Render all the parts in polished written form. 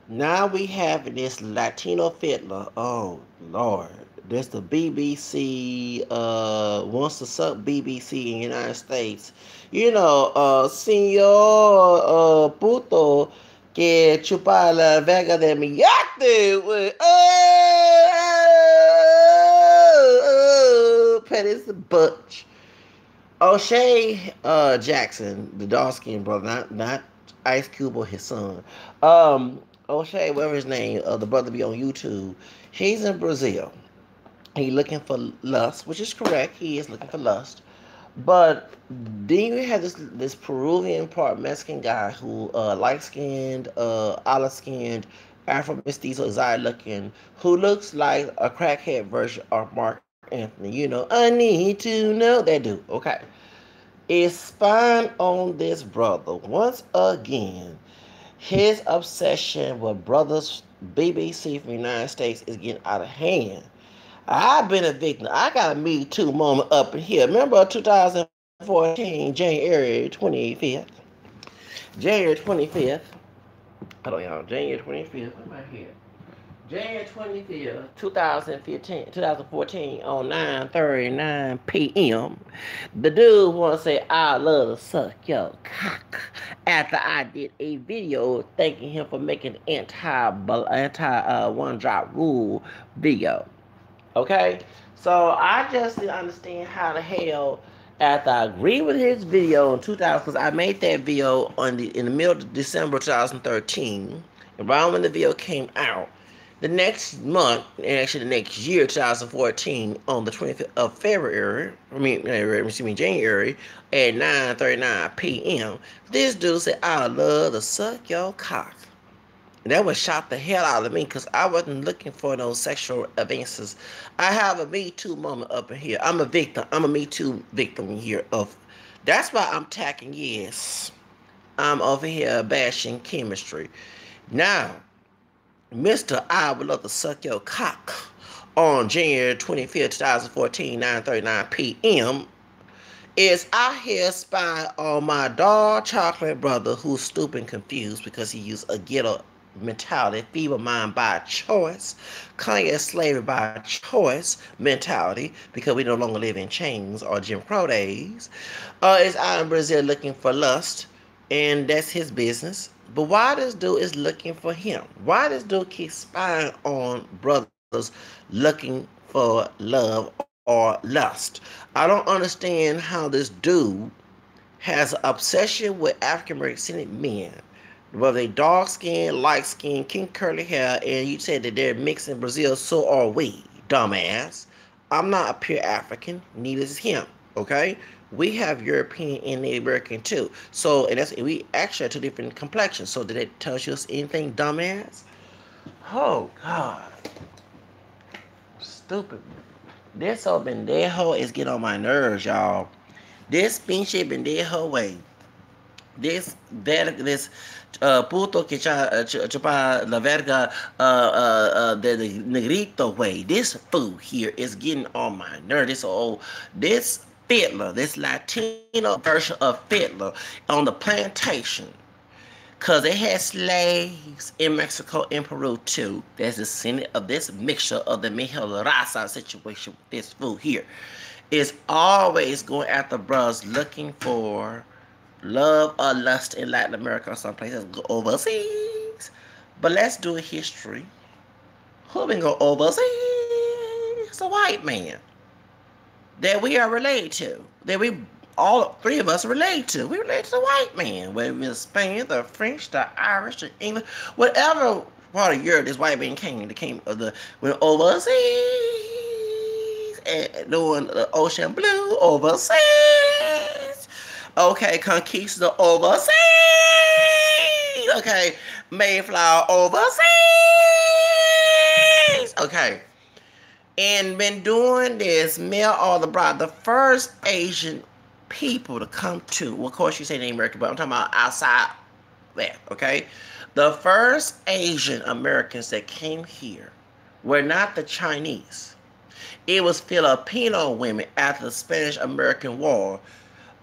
Now we have this Latino fiddler. Oh Lord. This the BBC wants to suck BBC in the United States. You know, Señor Puto que chupa la vega de mi yate. Pettis Butch. O'Shea Jackson, the dark skinned brother, not Ice Cube or his son. O'Shea, whatever his name, the brother be on YouTube. He's in Brazil. He looking for lust, which is correct. He is looking for lust. But then you have this Peruvian part Mexican guy who light skinned, olive skinned, Afro mestizo, exotic looking, who looks like a crackhead version of Mark Anthony. You know, I need to know that dude. Okay, is spying on this brother once again. His obsession with brothers BBC from the United States is getting out of hand. I've been a victim. I got a Me Too moment up in here. Remember 2014, January 25th? January 25th. I don't know, January 25th. What am I here? January 25th, 2014 on 9:39 p.m. The dude want to say, I love to suck your cock. After I did a video thanking him for making anti one drop rule video. Okay? So I just didn't understand how the hell after I agreed with his video in 2000, because I made that video in the middle of December 2013, around when the video came out. The next month, and actually the next year, 2014, on the 25th of February, January, at 9:39 p.m., this dude said, I love to suck your cock. And that would shock the hell out of me because I wasn't looking for those sexual advances. I have a Me Too moment up in here. I'm a victim. I'm a Me Too victim here of. That's why I'm tacking yes. I'm over here bashing chemistry. Now, Mr. I would love to suck your cock on January 25th, 2014, 9:39 p.m. is out here spying on my dark chocolate brother who's stupid and confused because he used a ghetto mentality, feeble mind by choice, Kanye slavery by choice mentality, because we no longer live in chains or Jim Crow days, is out in Brazil looking for lust, and that's his business. But why this dude is looking for him? Why this dude keeps spying on brothers looking for love or lust? I don't understand how this dude has an obsession with African American men, whether they dark skin, light skin, king curly hair, and you said that they're mixed in Brazil, so are we, dumbass. I'm not a pure African, neither is him, okay? We have European and Native American too. So, and that's, we actually have two different complexions. So, did it tell you anything, dumbass? Oh, God. Stupid. This whole pendejo is getting on my nerves, y'all. This pinche pendejo way. This puto que chupa la verga the negrito way. This fool here is getting on my nerve. This fiddler, this Latino version of fiddler on the plantation. Because they had slaves in Mexico and Peru too. There's the descendant of this mixture of the Miguel Raza situation with this fool here. Is always going after brothers looking for love or lust in Latin America or some places overseas. But let's do a history. Who been go overseas? It's a white man that we are related to. That we all three of us relate to. We relate to the white man. Whether it's Spain, the French, the Irish, the English, whatever part of Europe this white man came of the went overseas and doing the ocean blue overseas. Okay, Conquista overseas. Okay, Mayflower overseas. Okay, and been doing this mail all the bride. The first Asian people to come to, well, of course you say Native American, but I'm talking about outside that. Okay, the first Asian Americans that came here were not the Chinese. It was Filipino women after the Spanish-American War.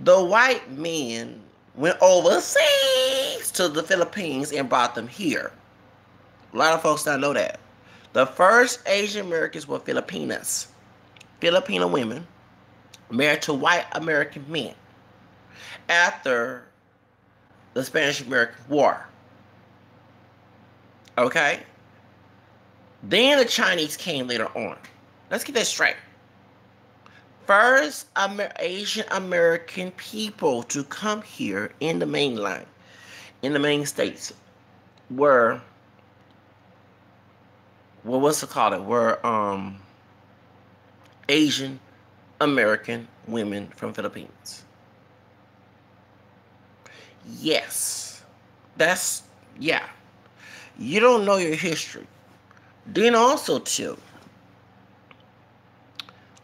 The white men went overseas to the Philippines and brought them here. A lot of folks don't know that. The first Asian Americans were Filipinas. Filipino women married to white American men after the Spanish American War. Okay? Then the Chinese came later on. Let's get that straight. First Asian American people to come here in the mainland, in the main states, were, well, what's it called? Were Asian American women from Philippines. Yes. That's, yeah. You don't know your history. Then also, too,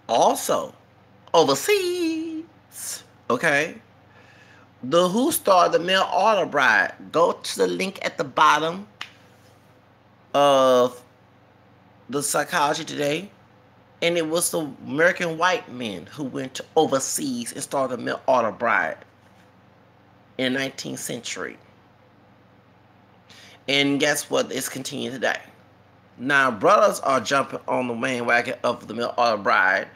also, overseas, okay? The Who starred the Male Order Bride. Go to the link at the bottom of the Psychology Today. And it was the American white men who went to overseas and started the Male Order Bride in the 19th century. And guess what? It's continuing today. Now, brothers are jumping on the bandwagon of the Male Order Bride.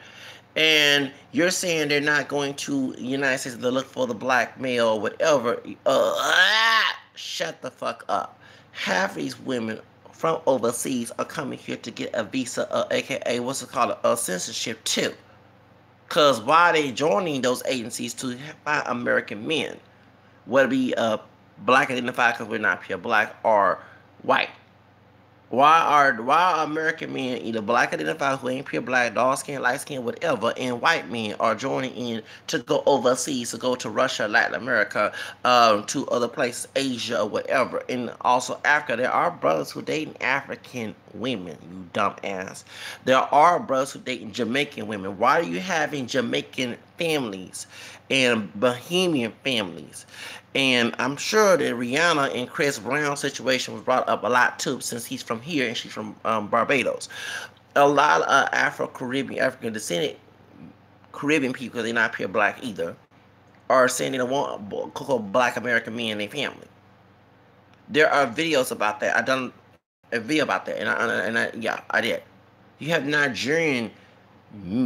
And you're saying they're not going to the United States to look for the black male or whatever. Shut the fuck up. Half of these women from overseas are coming here to get a visa, aka what's it called, a censorship too. Because why are they joining those agencies to find American men? Whether it be black identified because we're not pure black, or white. Why are American men either black identified who ain't pure black, dark skin, light skin, whatever, and white men are joining in to go overseas, to go to Russia, Latin America, to other places, Asia or whatever, and also Africa? There are brothers who dating African women, you dumbass. There are brothers who dating Jamaican women. Why are you having Jamaican families and Bahamian families? And I'm sure that Rihanna and Chris Brown's situation was brought up a lot too, since he's from here and she's from Barbados. A lot of African descended Caribbean people, they're not pure black either, are saying they don't want black American men in their family. There are videos about that. I done a video about that, and I did. You have Nigerian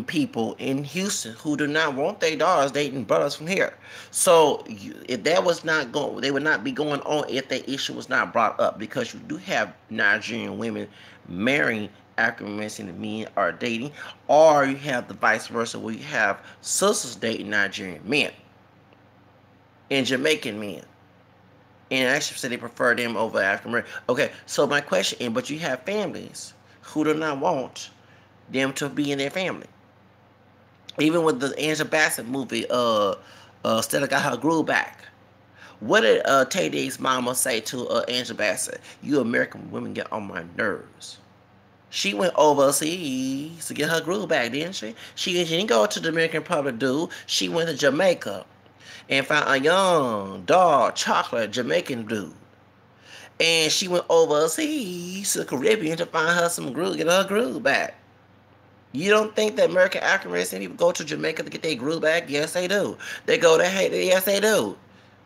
people in Houston who do not want their daughters dating brothers from here. So if that was not going, they would not be going on if that issue was not brought up, because you do have Nigerian women marrying African American men are dating, or you have the vice versa where you have sisters dating Nigerian men and Jamaican men. And actually say they prefer them over African American. Okay, so my question is, but you have families who do not want them to be in their family. Even with the Angela Bassett movie, Stella got her groove back. What did Tay Diggs' mama say to Angela Bassett? You American women get on my nerves. She went overseas to get her groove back, didn't she? She didn't go to the Dominican Republic, dude. She went to Jamaica and found a young, dark, chocolate Jamaican dude. And she went overseas to the Caribbean to find her some groove, get her groove back. You don't think that American African American people go to Jamaica to get their groove back? Yes, they do. They go to Haiti. Yes, they do.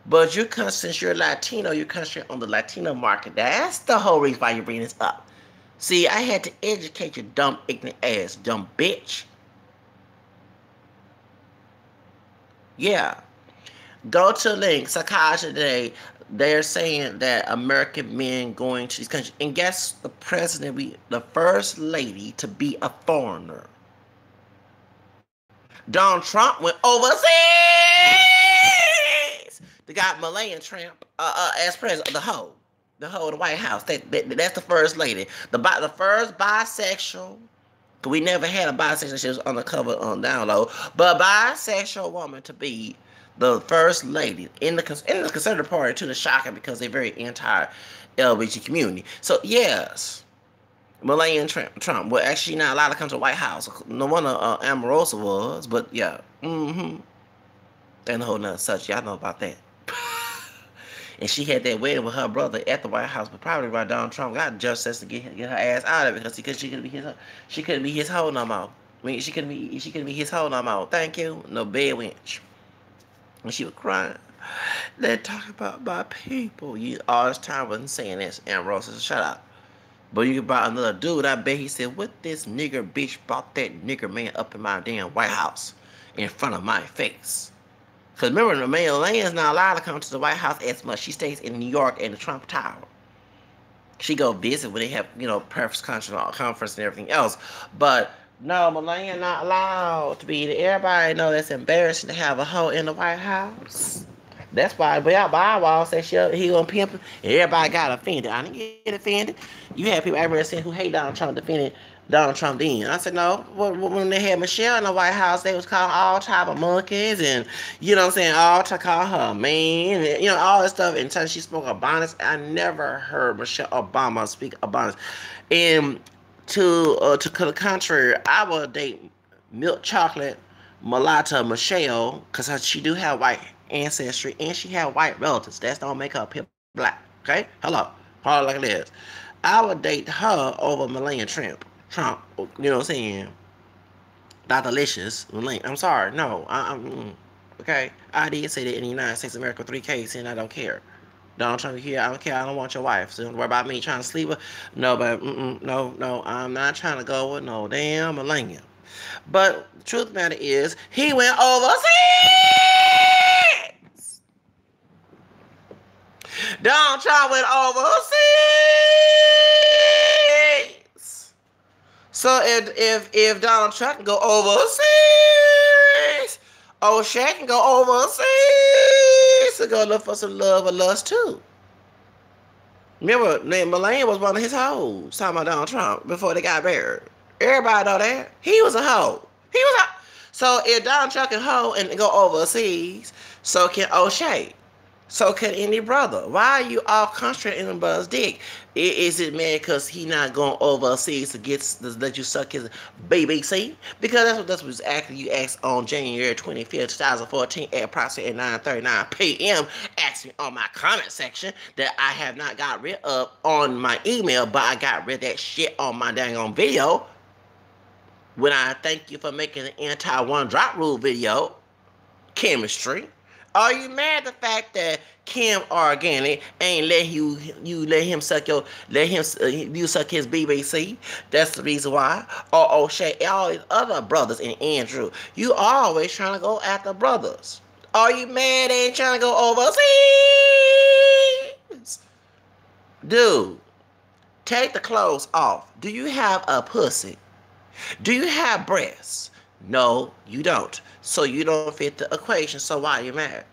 But you're since you're Latino, you're concentrating on the Latino market. That's the whole reason why you're bringing this up. See, I had to educate your dumb, ignorant ass, dumb bitch. Yeah. Go to the link, Psychology Today. They're saying that American men going to these countries, and guess the president, the first lady to be a foreigner. Donald Trump went overseas. They got Melania Trump as president, the hoe in the White House. That's the first lady, the first bisexual. We never had a bisexual. She was undercover on down low, but a bisexual woman to be the first lady in the Conservative Party, to the shocking, because they're very anti-LGBT community. So yes, Melania Trump. Well, actually, not allowed to come to the White House. No wonder Omarosa was, but yeah, and a whole nother such. Y'all know about that. And she had that wedding with her brother at the White House, but probably by Donald Trump got justice to get her ass out of it, because she couldn't be his hoe no more. I mean, she couldn't be his hoe no more. Thank you, no bed wench. And she was crying. They talk about my people. You all this time wasn't saying this, and Rose said, shut up. But you brought another dude, I bet he said, what this nigger bitch brought that nigger man up in my damn White House in front of my face? Because remember, the Melania's not allowed to come to the White House as much. She stays in New York in the Trump Tower. She go visit when they have, press conference and everything else. But no, Melania not allowed to be there. Everybody know that's embarrassing to have a hoe in the White House. That's why Bow said he gonna pimp. Everybody got offended. I didn't get offended. You had people everywhere saying who hate Donald Trump defending Donald Trump then. I said no. When they had Michelle in the White House, they was calling all type of monkeys and all to call her man and all this stuff. Until she spoke Ebonics, I never heard Michelle Obama speak Ebonics. And to the contrary, I would date milk chocolate mulatto Michelle because she do have white ancestry and she have white relatives. That don't make her pure black. Okay, hello, hard like it is. I would date her over Melania Trump. You know what I'm saying? Not delicious. I'm sorry. No. Okay. I did say that in the United States of America 3Ks and I don't care. Donald Trump here. I don't care. I don't want your wife. So don't worry about me trying to sleep with. No, but no. I'm not trying to go with no damn Melania. But the truth of the matter is, he went overseas. Donald Trump went overseas. So if Donald Trump can go overseas, Oshay can go overseas to go look for some love or lust too. Remember, Melania was one of his hoes talking about Donald Trump before they got married. Everybody know that. He was a hoe. So if Donald Trump can hoe and go overseas, so can Oshay. So can any brother. Why are you all concentrating on brother's dick? Is it mad because he not going overseas to let you suck his BBC? Because that's what actually you asked on January 25th, 2014 at approximately 9:39 p.m. Asked me on my comment section that I have not got rid of on my email, but I got rid of that shit on my dang on video. When I thank you for making an anti-one drop rule video, chemistry. Are you mad at the fact that Kim Organic ain't let you suck his BBC? That's the reason why. Or Oshay, all these other brothers and Andrew, you always trying to go after brothers. Are you mad they ain't trying to go overseas? Dude, take the clothes off. Do you have a pussy? Do you have breasts? No, you don't. So you don't fit the equation. So why are you mad?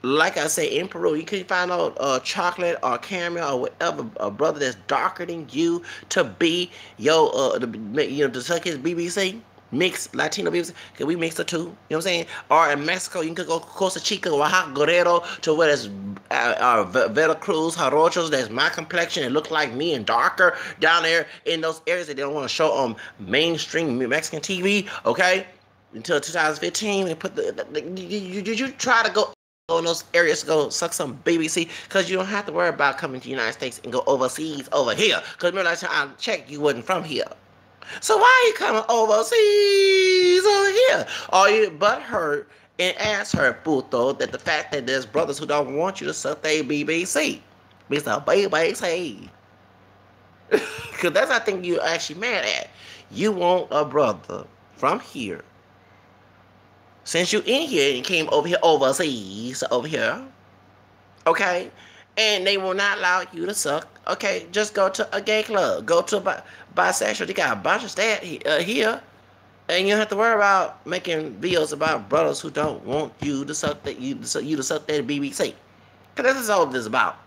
Like I say, in Peru, you can find out chocolate or caramel or whatever, a brother that's darker than you to be to suck his BBC. Mix Latino BBC. Can we mix the two? You know what I'm saying? Or in Mexico, you can go Costa Chica, Oaxaca, Guerrero to where there's Veracruz, Jarochos. That's my complexion. It look like me and darker down there in those areas that they don't want to show on mainstream Mexican TV. Okay, until 2015, they put you try to go in those areas to go suck some BBC because you don't have to worry about coming to the United States and go overseas over here. Because remember last time I checked, you wasn't from here. So why are you coming overseas over here? Are you butthurt and ask her, puto, that the fact that there's brothers who don't want you to suck their BBC? Mr. BBC. Because that's I think you're actually mad at. You want a brother from here. Since you in here and came over here overseas, over here, okay, and they will not allow you to suck, okay, just go to a gay club, go to a bisexual, they got a bunch of that here, and you don't have to worry about making videos about brothers who don't want you to suck that BBC, because this is all this is about.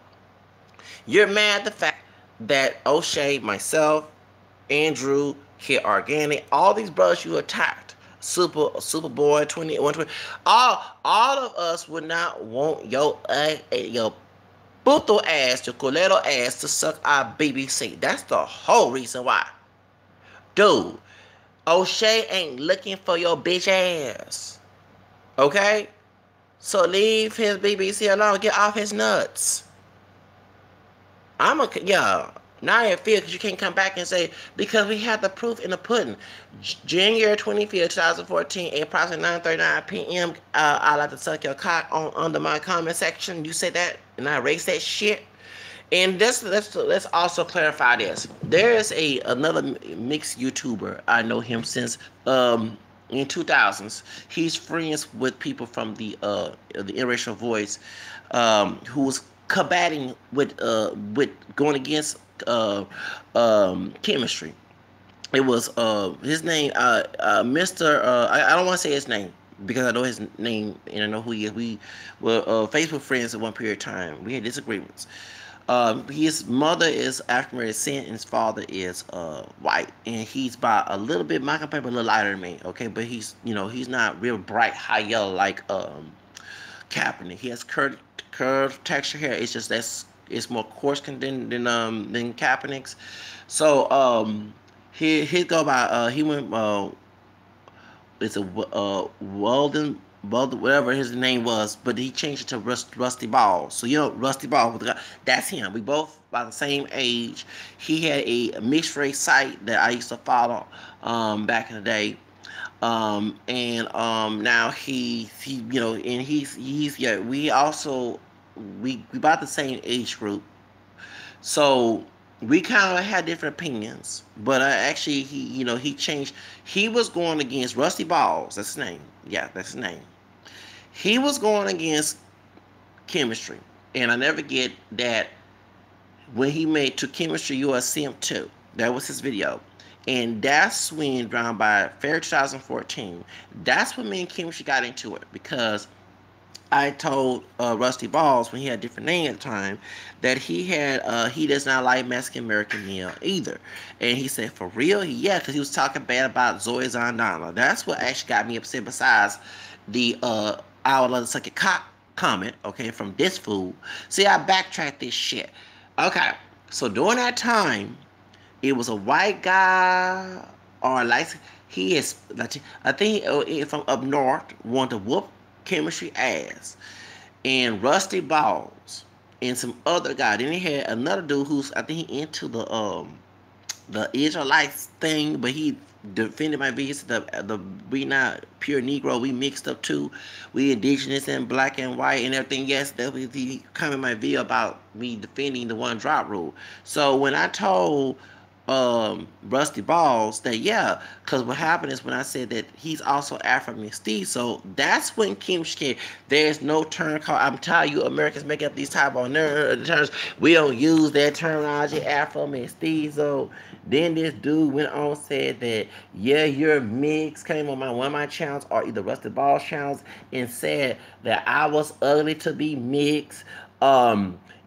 You're mad at the fact that Oshay, myself, Andrew, Kid Organic, all these brothers you attacked, Superboy 2120, all of us would not want your puto ass, your culero ass to suck our BBC. That's the whole reason why. Dude, Oshay ain't looking for your bitch ass. Okay? So leave his BBC alone. Get off his nuts. Now you feel because you can't come back and say, because we have the proof in the pudding. January 25th, 2014, at approximately 9:39 p.m., I like to suck your cock under my comment section. You said that, and I erased that shit. And let's also clarify this. There is another mixed YouTuber. I know him since in 2000s. He's friends with people from the interracial voice, who's combating with going against chemistry. It was his name, Mr. I don't want to say his name because I know his name and I know who he is. We were Facebook friends at one period of time. We had disagreements. His mother is African American and his father is white, and he's by a little bit my company, but a little lighter than me. Okay, but he's not real bright high yellow like Kaepernick. He has curved texture hair. It's just it's more coarse than Kaepernick's. So he go by he went it's a Weldon, whatever his name was, but he changed it to Rusty Balls. So Rusty Balls, that's him. We both about the same age. He had a mixed race site that I used to follow back in the day. And now he and he's yeah, we about the same age group. So we kind of had different opinions, but actually he changed. He was going against Rusty Balls. That's his name. Yeah, that's his name. He was going against chemistry, and I never get that when he made To Chemistry You Are a Simp Too. That was his video. And that's when, around by Fair 2014, that's when me and Chemistry got into it because I told Rusty Balls when he had a different name at the time that he does not like Mexican American meal either, and he said for real, yeah, because he was talking bad about Zoe Zandana. That's what actually got me upset. Besides the I would love to suck a cock comment, okay, from this fool. See, I backtracked this shit. Okay, so during that time, it was a white guy or like he is. I think from up north wanted to whoop chemistry ass, and Rusty Balls and some other guy. Then he had another dude who's I think he into the Israelites thing, but he defended my views. The we not pure Negro, we mixed up too. We indigenous and black and white and everything. Yes, that was the comment my video about me defending the one drop rule. So when I told Rusty Balls that yeah, because what happened is when I said that he's also Afro mixed, so that's when Kim came. There's no term called. I'm telling you, Americans make up these type of terms. We don't use that terminology Afro mixed. So then this dude went on said that yeah, you're mixed. Came on one of my channels or either Rusty Balls channels and said that I was ugly to be mixed.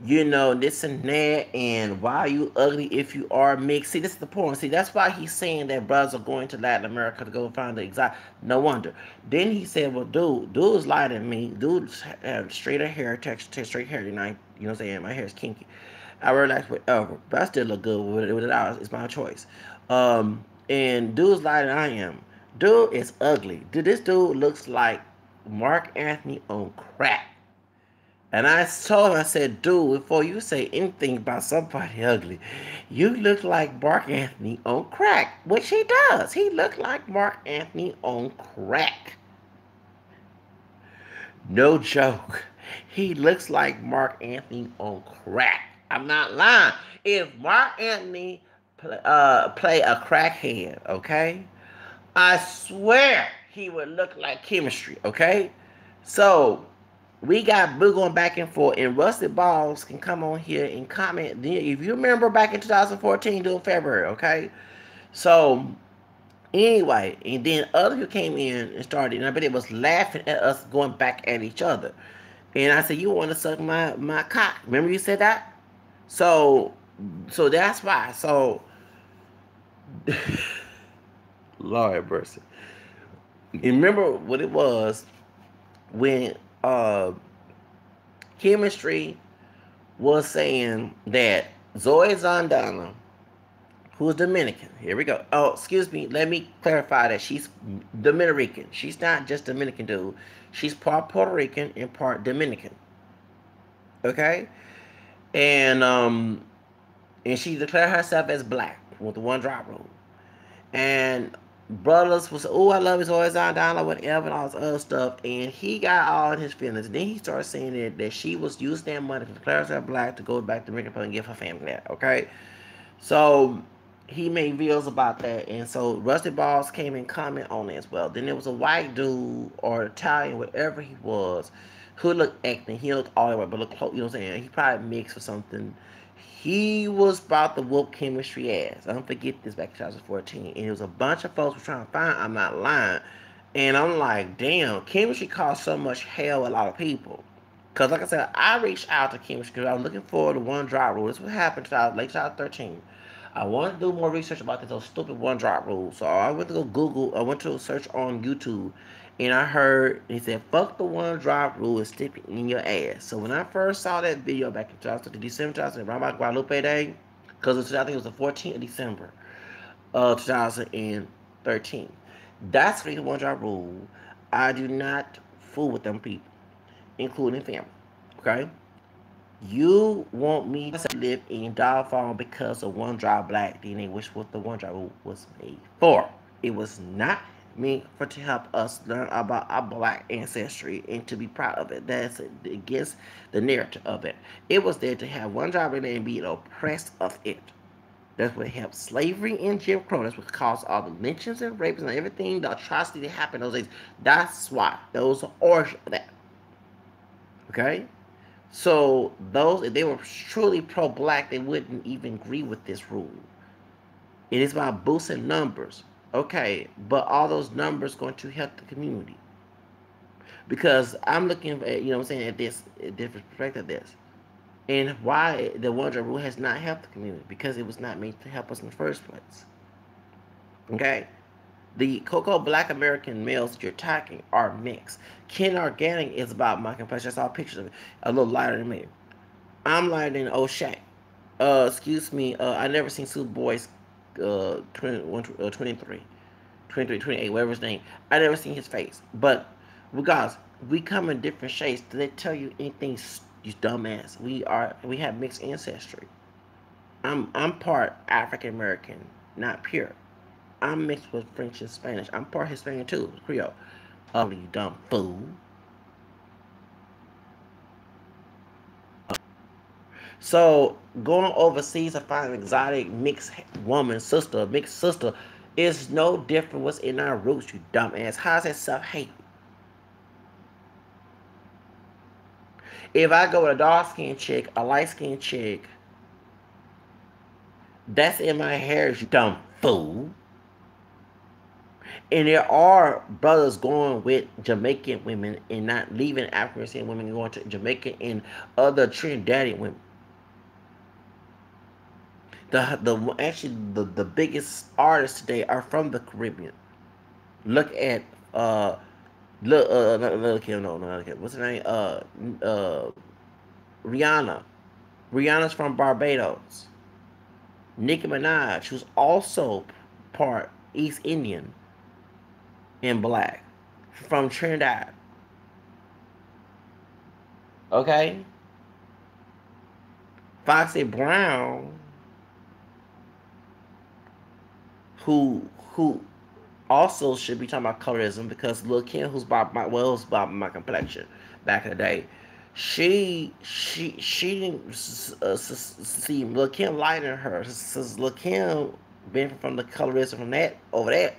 This and that, and why are you ugly if you are mixed? See, this is the point. See, that's why he's saying that brothers are going to Latin America to go find the exact. No wonder. Then he said, well, dude's lighter than me. Dude have straighter hair, texture, straight hair than I, you know what I'm saying? My hair is kinky. I relax whatever, but I still look good with it out. It's my choice. And dude's lighter than I am. Dude is ugly. This dude looks like Mark Anthony on crack. And I told him, I said, dude, before you say anything about somebody ugly, you look like Mark Anthony on crack, which he does. He looked like Mark Anthony on crack. No joke. He looks like Mark Anthony on crack. I'm not lying. If Mark Anthony play a crackhead, okay, I swear he would look like chemistry, okay? So we're going back and forth, and Rusty Balls can come on here and comment. If you remember back in 2014 during February, okay? So anyway, and then other people came in and started, and I bet it was laughing at us going back at each other. And I said, you want to suck my cock? Remember you said that? So that's why. So Lord mercy. And remember what it was when chemistry was saying that Zoe Zandana, who's Dominican, here we go. Oh, excuse me, let me clarify that she's Dominican. She's not just Dominican, dude. She's part Puerto Rican and part Dominican. Okay? And she declared herself as black with the one drop rule. And brothers was, oh, I love his always on down or whatever and all this other stuff, and he got all in his feelings. Then he started saying that she was using that money to declare herself black to go back to Dominican Republic and give her family that. Okay, so he made videos about that, and so Rusty Balls came and comment on it as well. Then there was a white dude or Italian, whatever he was, who looked acting. He looked all the way, but looked close. You know what I'm saying? He probably mixed or something. He was about to whoop chemistry ass. I don't forget this back in 2014, and it was a bunch of folks were trying to find. I'm not lying, and I'm like, damn, chemistry caused so much hell a lot of people. Cause like I said, I reached out to chemistry because I was looking for the one drop rule. This is what happened in late 2013. I wanted to do more research about this those stupid one drop rules. So I went to go Google. I went to search on YouTube, and I heard he said, "Fuck the one drop rule and stick it in your ass." So when I first saw that video back in 2000, December 2000, around my Guadalupe Day, because I think it was the 14th of December, 2013. That's the one drop rule. I do not fool with them people, including family. Okay. You want me to live in dog farm because of one drop black DNA, which was the one drop was made for. It was not meant for to help us learn about our black ancestry and to be proud of it. That's against the narrative of it. It was there to have one drop DNA and be oppressed of it. That's what helped slavery and Jim Crow. That's what caused all the lynchings and rapes and everything, the atrocity that happened those days. That's why. Those are origin of that. Okay? So those, if they were truly pro-black, they wouldn't even agree with this rule. It is about boosting numbers. Okay, but all those numbers going to help the community. Because I'm looking at, you know what I'm saying, at this a different perspective of this. And why the one drop rule has not helped the community. Because it was not made to help us in the first place. Okay? The Cocoa Black American males that you're attacking are mixed. Ken Organic is about my complexion. I saw pictures of it. A little lighter than me. I'm lighter than Oshay. Excuse me. I never seen Superboy's 23, 28, whatever his name. I never seen his face. But regardless, we come in different shades. Do they tell you anything, you dumbass? We have mixed ancestry. I'm part African American, not pure. I'm mixed with French and Spanish. I'm part Hispanic too, Creole. You dumb fool. So going overseas to find an exotic mixed woman, sister, mixed sister, is no different what's in our roots, you dumbass. How's that self-hate? If I go with a dark-skinned chick, a light-skinned chick, that's in my heritage, you dumb fool. And there are brothers going with Jamaican women and not leaving African American women and going to Jamaican and other Trinidadian women. The biggest artists today are from the Caribbean. Look at what's her name? Rihanna. Rihanna's from Barbados. Nicki Minaj, who's also part East Indian and black from Trinidad. Okay? Foxy Brown, who also should be talking about colorism because Lil Kim, who's about my complexion back in the day, she didn't see Lil Kim lighting her. Since Lil Kim been from the colorism from that over that.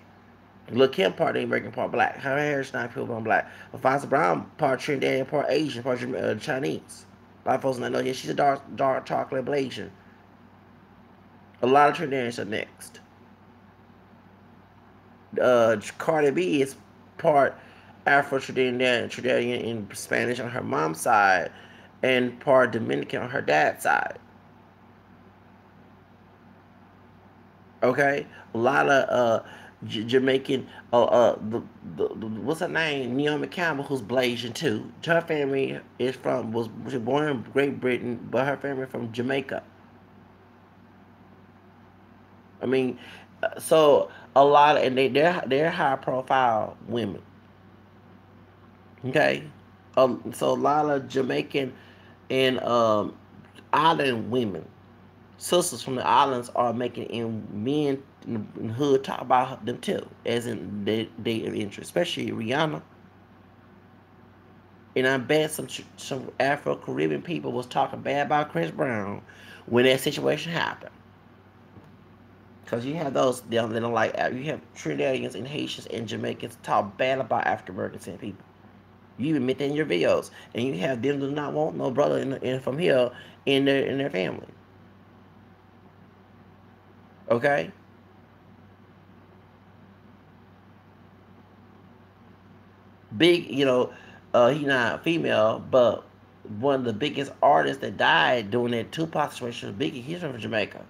Lil Kim part American, part black. Her hair is not pure on black. But Foxy Brown part Trinidad, part Asian, part Chinese. A lot of folks don't know. Yeah, she's a dark chocolate Blasian. A lot of Trinidadians are next. Cardi B is part Afro-Trinidadian in Spanish on her mom's side, and part Dominican on her dad's side. Okay, a lot of Jamaican. What's her name? Naomi Campbell, who's Blasian too. Her family was born in Great Britain, but her family from Jamaica. I mean, so a lot of, and they're high profile women. Okay, so a lot of Jamaican and island women. sisters from the islands are making it, and men in the hood talk about them too, as in they interest, especially Rihanna. And I bet some Afro Caribbean people was talking bad about Chris Brown when that situation happened. Because you have those they don't like you have Trinidadians and Haitians and Jamaicans talk bad about African Americans and people. You admit that in your videos, and you have them do not want no brother from here in their family. Okay, big, he not female, but one of the biggest artists that died during that Tupac situation was Biggie. He's from Jamaica.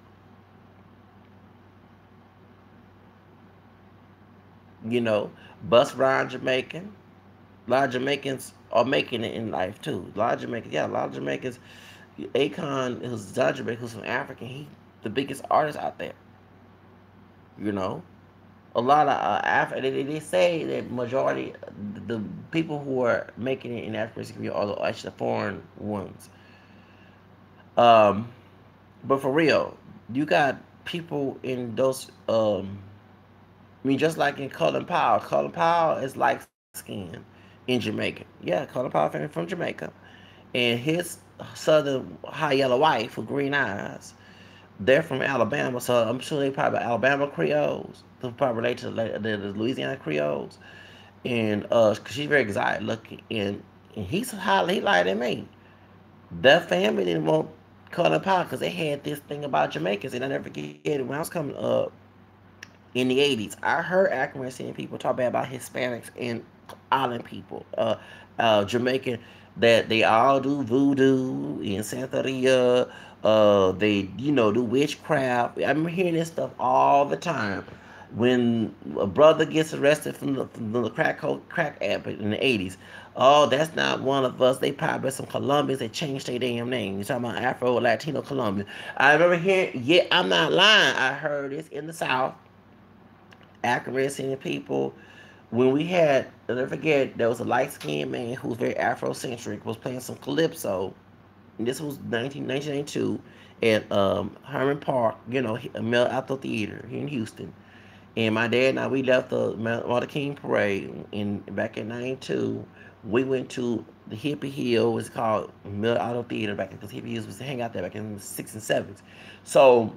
You know, Bus Rhyme Jamaican. A lot of Jamaicans are making it in life too. A lot of Jamaicans, yeah, a lot of Jamaicans. Akon, who's Jamaican, who's from Africa, he the biggest artist out there. You know, a lot of they say that majority the people who are making it in African community are actually the foreign ones. Um, but for real, you got people in those. I mean, just like in Colin Powell is light skinned in Jamaica. Yeah, Colin Powell from Jamaica, and his southern high yellow wife with green eyes. They're from Alabama, so I'm sure they probably Alabama Creoles. They'll probably relate to the Louisiana Creoles, and cause she's very exotic looking, and he's highly he lighter than me. Their family didn't want Colin Powell because they had this thing about Jamaicans, and I never forget it when I was coming up in the 80s. I heard African people talk bad about Hispanics and island people, Jamaican, that they all do voodoo and Santeria. They, do witchcraft. I'm hearing this stuff all the time. When a brother gets arrested from the crack app in the 80s, oh, that's not one of us. They probably some Colombians that changed their damn name. You're talking about Afro Latino Colombian. I remember hearing, yeah, I'm not lying. I heard this in the South. African people. When we had, I'll never forget, there was a light skinned man who was very Afrocentric, was playing some calypso. And this was 1992 at Herman Park, a Mel Outdoor Theater here in Houston. And my dad and I, we left the Martin King Parade back in '92. We went to the Hippie Hill, it was called Mel Outdoor Theater back because Hippie Hills was to hang out there back in the 6s and 7s. So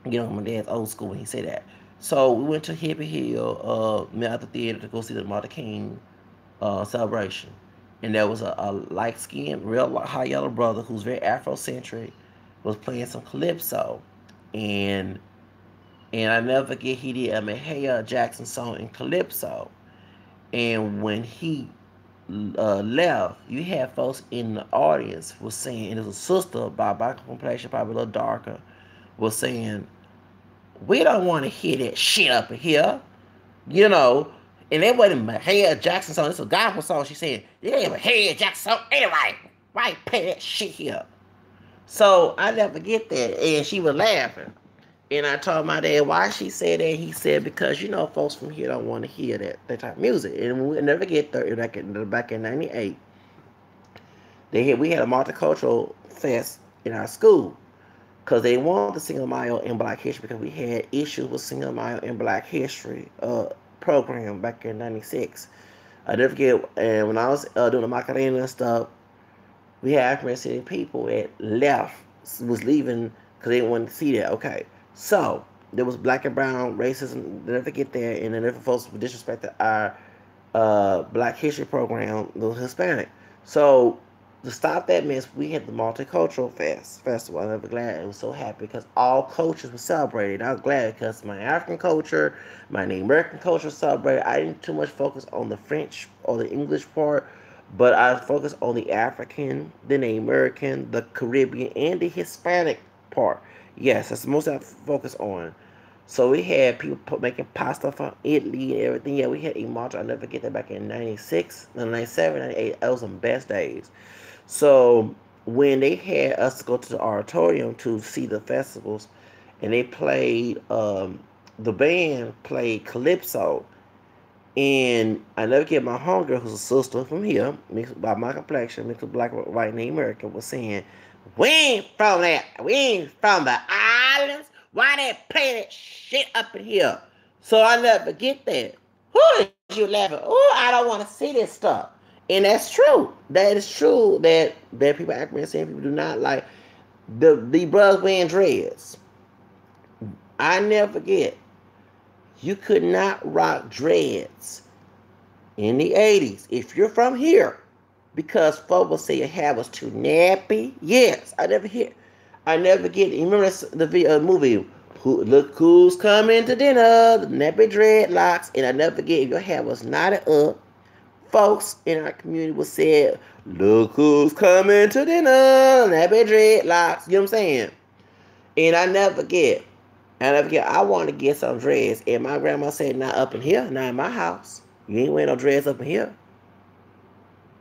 my dad's old school when he said that. So we went to Hippie Hill, met at the theater to go see the Martin King celebration. And there was a light skinned, real high yellow brother who's very Afrocentric, was playing some calypso. And I never forget he did a Mahalia Jackson song in calypso. And when he left, you had folks in the audience was saying, and it was a sister by complexion, probably a little darker, was saying, we don't want to hear that shit up in here, you know. And it wasn't Mahalia Jackson song. It's a gospel song. She said, it ain't Mahalia Jackson song anyway. Why play that shit here? So I never get that. And she was laughing. And I told my dad why she said that. He said, because folks from here don't want to hear that type of music. And we'll never get 30 back in '98. We had a multicultural fest in our school. Because they wanted to Cinco de Mayo in Black History because we had issues with Cinco de Mayo in Black History program back in '96. I never forget, and when I was doing the Macarena and stuff, we had African people that left, was leaving because they didn't want to see that. Okay, so there was black and brown racism. They never forget that, and then different folks disrespected our Black History program, the Hispanic. So to stop that mess, we had the Multicultural Festival. I'm glad I was so happy because all cultures were celebrated. I was glad because my African culture, my Native American culture was celebrated. I didn't too much focus on the French or the English part, but I focused on the African, the Native American, the Caribbean, and the Hispanic part. Yes, that's the most I focus on. So we had people making pasta from Italy and everything. Yeah, we had a multi. I'll never forget that back in '96, '97, '98. Those were some best days. So when they had us to go to the auditorium to see the festivals, and they played, the band played Calypso, and I never get my homegirl, who's a sister from here, mixed by my complexion, mixed with black, white, and American, was saying, We ain't from that. We ain't from the islands. Why they play that shit up in here? So I never forget that. Who is you laughing? Oh, I don't want to see this stuff. And that's true. That is true that people African saying people do not like the brothers wearing dreads. I never forget. You could not rock dreads in the 80s if you're from here because folks will say your hair was too nappy. Yes, I never get it. You remember the movie Look Who's Coming to Dinner, the nappy dreadlocks, and I never forget if your hair was knotted up, folks in our community would say, look who's coming to dinner, nappy dreadlocks. You know what I'm saying? And I never forget. I wanted to get some dreads. And my grandma said, not up in here, not in my house. You ain't wearing no dreads up in here.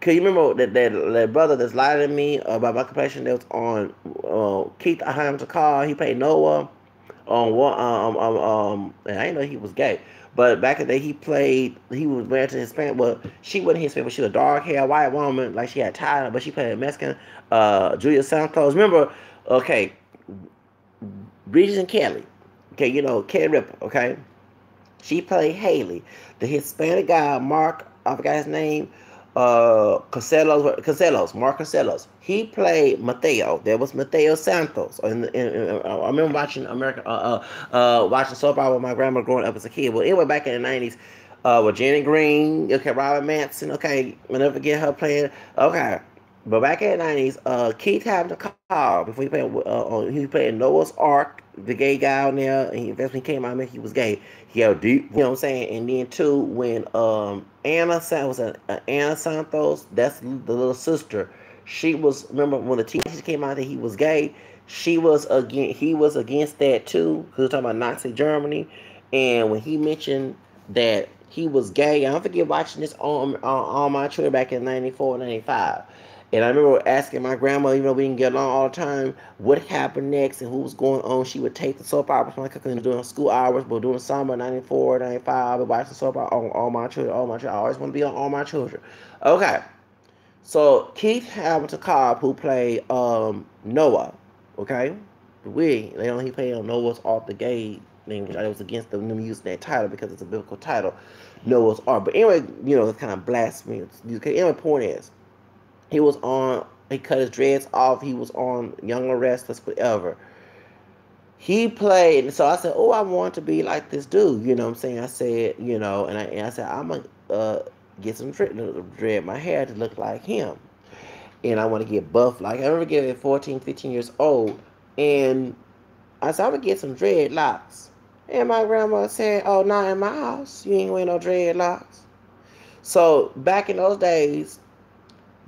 Cause you remember that brother that's lighter than me about my complexion that was on Keith Hamilton's car. He played Noah on one. And I didn't know he was gay. But back in the day, he was married to Hispanic. Well, she wasn't Hispanic, but she was a dark hair white woman. Like she had tie, but she played a Mexican. Julia Santos. Remember, okay, Regis and Kelly. Okay, you know, Kelly Ripa, okay? She played Haley. The Hispanic guy, Mark, I forgot his name, Mark Casellos. He played Mateo. There was Mateo Santos. I remember watching watching soap opera with my grandma growing up as a kid. Well, anyway, back in the 90s, with Janet Green, okay, Robert Manson, okay, I'll never forget her playing, okay. But back in the 90s, Keith had the car before he played Noah's Ark, the gay guy on there, and that's when he came out and he was gay. He had deep, you know what I'm saying? And then too, when Anna Santos, that's the little sister. She was, remember when the teenager came out that he was gay, he was against that too. He was talking about Nazi Germany, and when he mentioned that he was gay, I don't forget watching this on my Twitter back in 94, 95. And I remember asking my grandma, even though we didn't get along all the time, what happened next and who was going on. She would take the soap opera from my cooking during school hours, but during summer, 94, 95, I would watch the soap opera on All My Children. I always want to be on All My Children. Okay. So Keith Hamilton Cobb, who played Noah, okay? He played on Noah's Ark, the gay thing, which I was against them using that title because it's a biblical title, Noah's Ark. But anyway, you know, it's kind of blasphemy. Anyway, point is, he cut his dreads off. He was on Young and Restless Forever. He played, so I said, oh, I want to be like this dude. You know what I'm saying? I said, you know, and I said, I'm going to get some dread my hair to look like him. And I want to get buff. Like, I remember getting 14, 15 years old. And I said, I'm going to get some dreadlocks. And my grandma said, oh, not in my house. You ain't wearing no dreadlocks. So, back in those days,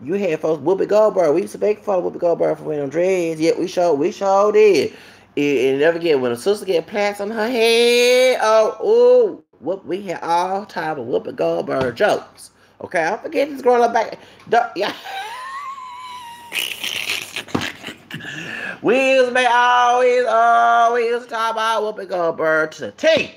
you had folks, Whoopi Goldberg. We used to make fun of Whoopi Goldberg for wearing them dreads. Yeah, we sure did. And never get when a sister get plaits on her head. We had all type of Whoopi Goldberg jokes. Okay, I forget this growing up back. Yeah. We used to make always talk about Whoopi Goldberg to the T.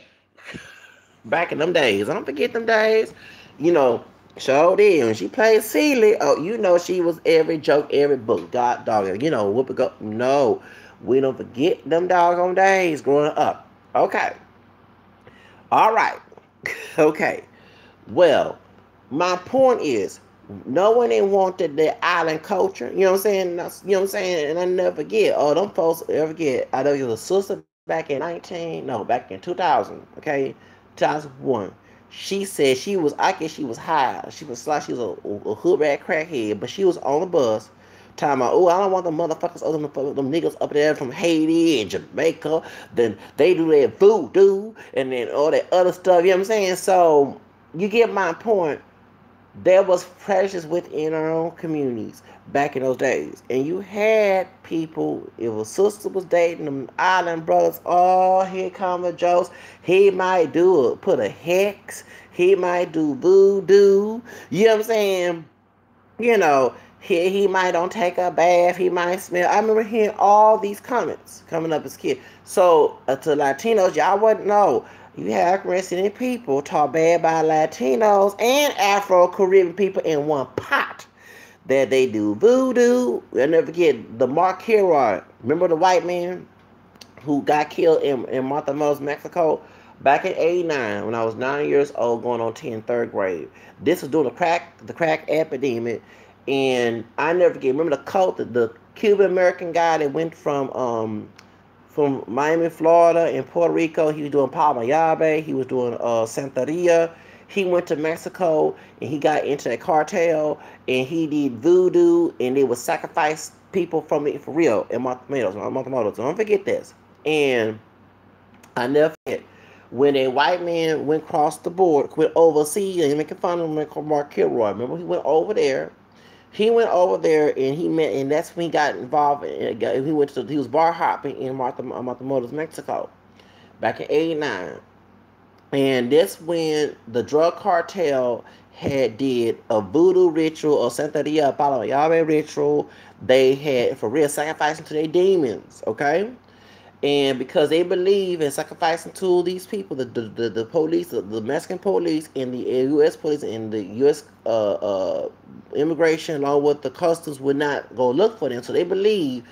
Back in them days. I don't forget them days. You know, sure did. When she played Celie, you know she was every joke, every book. God dog. You know, Whoopi Goldberg. No, we don't forget them doggone days growing up. Okay. All right. Okay. Well, my point is, no one ain't wanted the island culture. You know what I'm saying? You know what I'm saying? And I never forget. Oh, them folks ever get. I know you was a sister back in 2000. Okay, 2001. She said I guess she was high. She was a hood rat crackhead, but she was on the bus. Talking about, I don't want the motherfuckers, them niggas up there from Haiti and Jamaica. Then they do their voodoo and then all that other stuff. You know what I'm saying? So you get my point. There was prejudice within our own communities back in those days. And you had people, if a sister was dating them island brothers, here come the jokes. He might put a hex. He might do voodoo. You know what I'm saying? You know, he might don't take a bath. He might smell. I remember hearing all these comments coming up as a kid. So, to Latinos, y'all wouldn't know. You have African people taught bad by Latinos and Afro-Caribbean people in one pot. that they do voodoo. I'll never forget the Mark Hero. Remember the white man who got killed in Matamoros, Mexico, back in '89 when I was 9 years old, going on 10, third grade. This was during the crack epidemic, and I never forget. Remember the cult, the Cuban American guy that went from Miami, Florida, and Puerto Rico. He was doing Palmayabe. He was doing Santeria. He went to Mexico and he got into that cartel and he did voodoo and they would sacrifice people from it for real in Matamoros. So don't forget this. And I never forget when a white man went across the board, went overseas, and making fun of him, Mark Kilroy. Remember, he went over there. He went over there and he met, and that's when he got involved. He was bar hopping in Matamoros, Mexico, back in '89. And that's when the drug cartel had did a voodoo ritual or Santeria Apollo Yahweh ritual. They had for real sacrificing to their demons, okay? And because they believe in sacrificing to these people, the police, the Mexican police, and the U.S. police, and the U.S. Immigration, along with the customs, would not go look for them. So they believe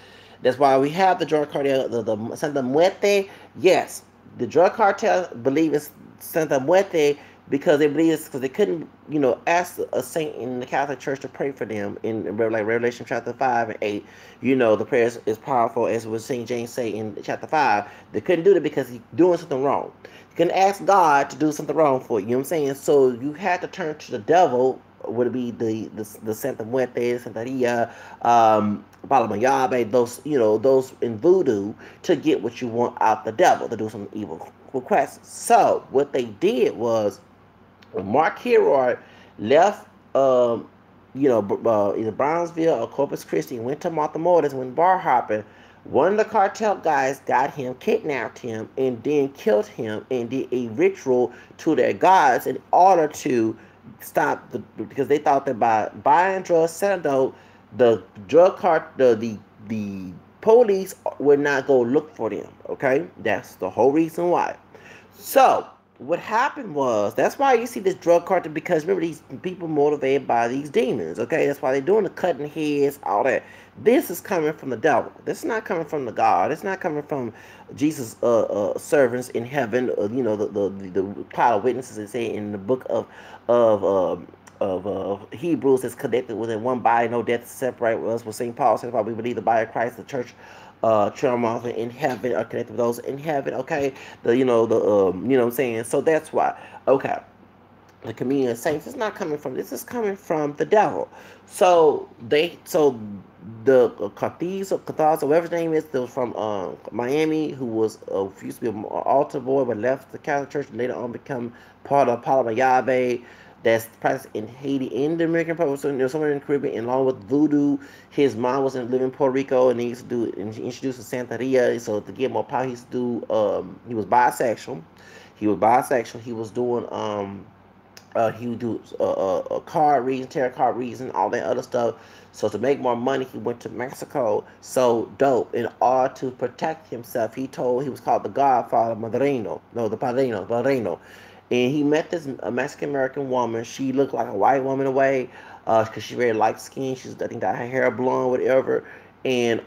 that's why we have the drug cartel, the Santa Muerte. Yes, the drug cartel believe it's Santa Muerte because they believe it's because they couldn't, ask a saint in the Catholic Church to pray for them in like Revelation chapter 5 and 8. The prayer is powerful, as what St. James say in chapter 5. They couldn't do it because he's doing something wrong. You couldn't ask God to do something wrong for you. You know what I'm saying? So you had to turn to the devil. Would it be the Santa Muerte, Santeria, Palamayabe, those in voodoo to get what you want out the devil, to do some evil requests. So what they did was Mark Hero left, either Brownsville or Corpus Christi, and went to Matamoros, went bar hopping. One of the cartel guys got him, kidnapped him, and then killed him, and did a ritual to their gods in order to stop because they thought that by buying drugs, selling dope, the police would not go look for them. Okay, that's the whole reason why. So what happened was, that's why you see this drug cartel, because remember, these people motivated by these demons, okay? That's why they're doing the cutting heads, all that. This is coming from the devil. This is not coming from the God. It's not coming from Jesus' servants in heaven. The cloud of witnesses that say in the book of Hebrews is connected within one body, no death to separate us. What St. Paul says, why we believe the body of Christ, the church, triumph in heaven, are connected with those in heaven. Okay, you know what I'm saying. So that's why. Okay, the communion of saints is not coming from this. Is coming from the devil. So the Cathizos, whatever his name is, that was from Miami, who was used to be an altar boy, but left the Catholic Church and later on become part of Palmayabe. That's practiced in Haiti, in the Dominican Republic, so somewhere in the Caribbean, along with voodoo. His mom was living in Puerto Rico, and he used to do, and he introduced the Santeria. So to get more power, he used to do. He was bisexual. He was doing. He would do card reading, tarot card reading, all that other stuff. So to make more money, he went to Mexico. So dope. In order to protect himself, he was called the Godfather, the Padrino. And he met this Mexican American woman. She looked like a white woman in a way, because she very light skinned. I think that her hair blonde, whatever. And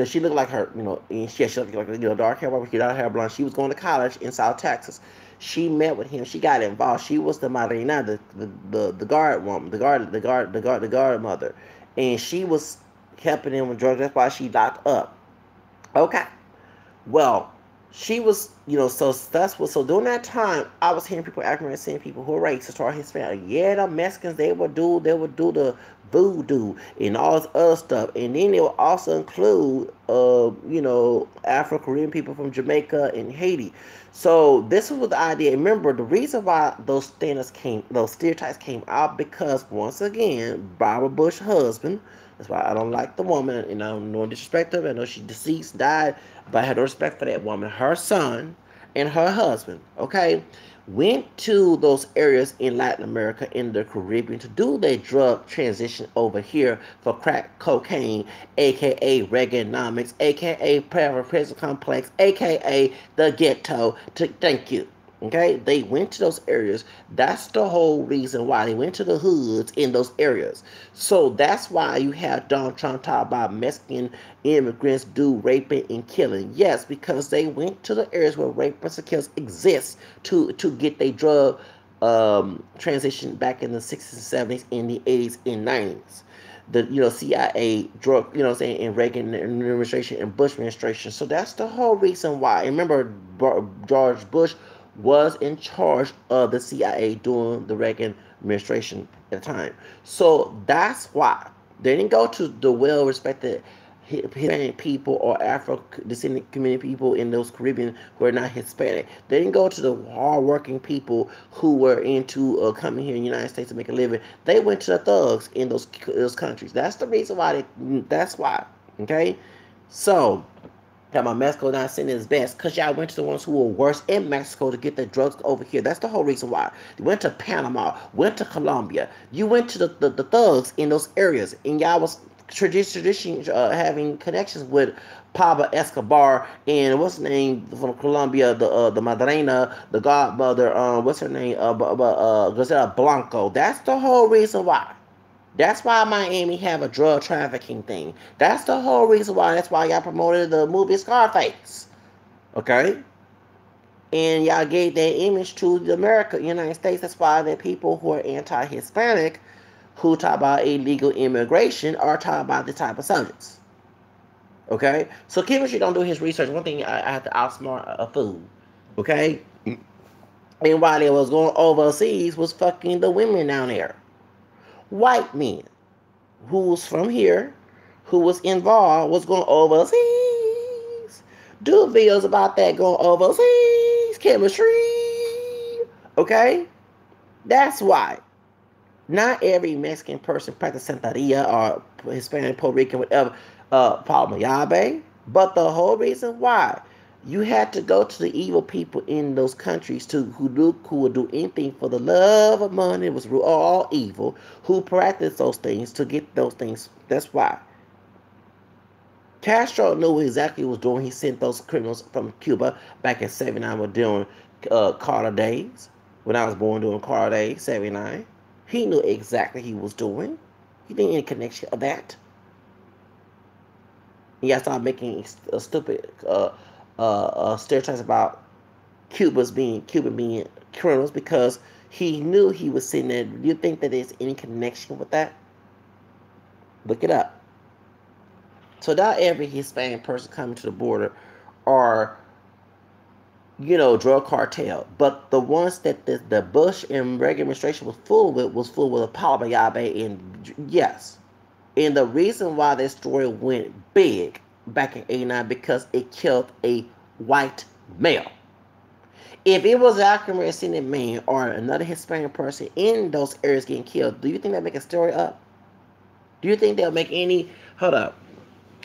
she looked like her, and she looked like dark hair, white, dark hair, blonde. She was going to college in South Texas. She met with him. She got involved. She was the madrina, the guard woman, the guard mother, and she was helping him with drugs. That's why she locked up. Okay, well. She was, so during that time, I was hearing people, seeing people who were racist or Hispanic. Yeah, the Mexicans, they would do the voodoo and all this other stuff. And then they would also include, Afro-Caribbean people from Jamaica and Haiti. So this was the idea. Remember, the reason why those stereotypes came out, because once again, Barbara Bush's husband, that's why I don't like the woman, and I don't know disrespect her. I know she's deceased, died, but I had no respect for that woman. Her son and her husband, okay, went to those areas in Latin America, in the Caribbean, to do their drug transition over here for crack cocaine, aka Reaganomics, aka prison complex, aka the ghetto. Thank you. Okay, they went to those areas. That's the whole reason why they went to the hoods in those areas. So that's why you have Donald Trump talk about Mexican immigrants do raping and killing. Yes, because they went to the areas where rapists and killers exist to get their drug transition back in the 60s and 70s, in the 80s and 90s. The CIA drug, in Reagan administration and Bush administration. So that's the whole reason why. And remember, George Bush was in charge of the CIA during the Reagan administration at the time. So that's why they didn't go to the well-respected Hispanic people or Afro-descendant community people in those Caribbean who are not Hispanic. They didn't go to the hard-working people who were into coming here in the United States to make a living. They went to the thugs in those countries. That's the reason why. That's why. Okay, so that my Mexico not sending its best, because y'all went to the ones who were worse in Mexico to get the drugs over here. That's the whole reason why. You went to Panama, went to Colombia. You went to the thugs in those areas, and y'all was tradition having connections with Pablo Escobar and what's her name from Colombia, the Madrina, the godmother, what's her name, Gisela Blanco. That's the whole reason why. That's why Miami have a drug trafficking thing. That's the whole reason why. That's why y'all promoted the movie Scarface. Okay? And y'all gave that image to the United States. That's why the people who are anti-Hispanic, who talk about illegal immigration, are talking about this type of subjects. Okay? So chemistry don't do his research. One thing, I have to outsmart a fool. Okay? And while they was going overseas, was fucking the women down there. White men who was from here, who was involved, was going overseas. Do videos about that going overseas. Chemistry. Okay? That's why. Not every Mexican person practice Santeria or Hispanic, Puerto Rican, whatever, Palmayabe. But the whole reason why you had to go to the evil people in those countries who would do anything for the love of money, was all evil, who practiced those things to get those things. That's why. Castro knew exactly what he was doing. He sent those criminals from Cuba back in 79 during Carter days. When I was born during Carter days, 79. He knew exactly what he was doing. He didn't any connection of that. He got to start making a stupid stereotypes about Cuban being criminals, because he knew he was sitting there. Do you think that there's any connection with that? Look it up. So not every Hispanic person coming to the border are, drug cartel. But the ones that the Bush and Reagan administration was full with Apollo Yabe, and yes. And the reason why this story went big back in 89, because it killed a white male. If it was an African-American man or another Hispanic person in those areas getting killed, do you think they'll make a story up? Do you think they'll make any... Hold up.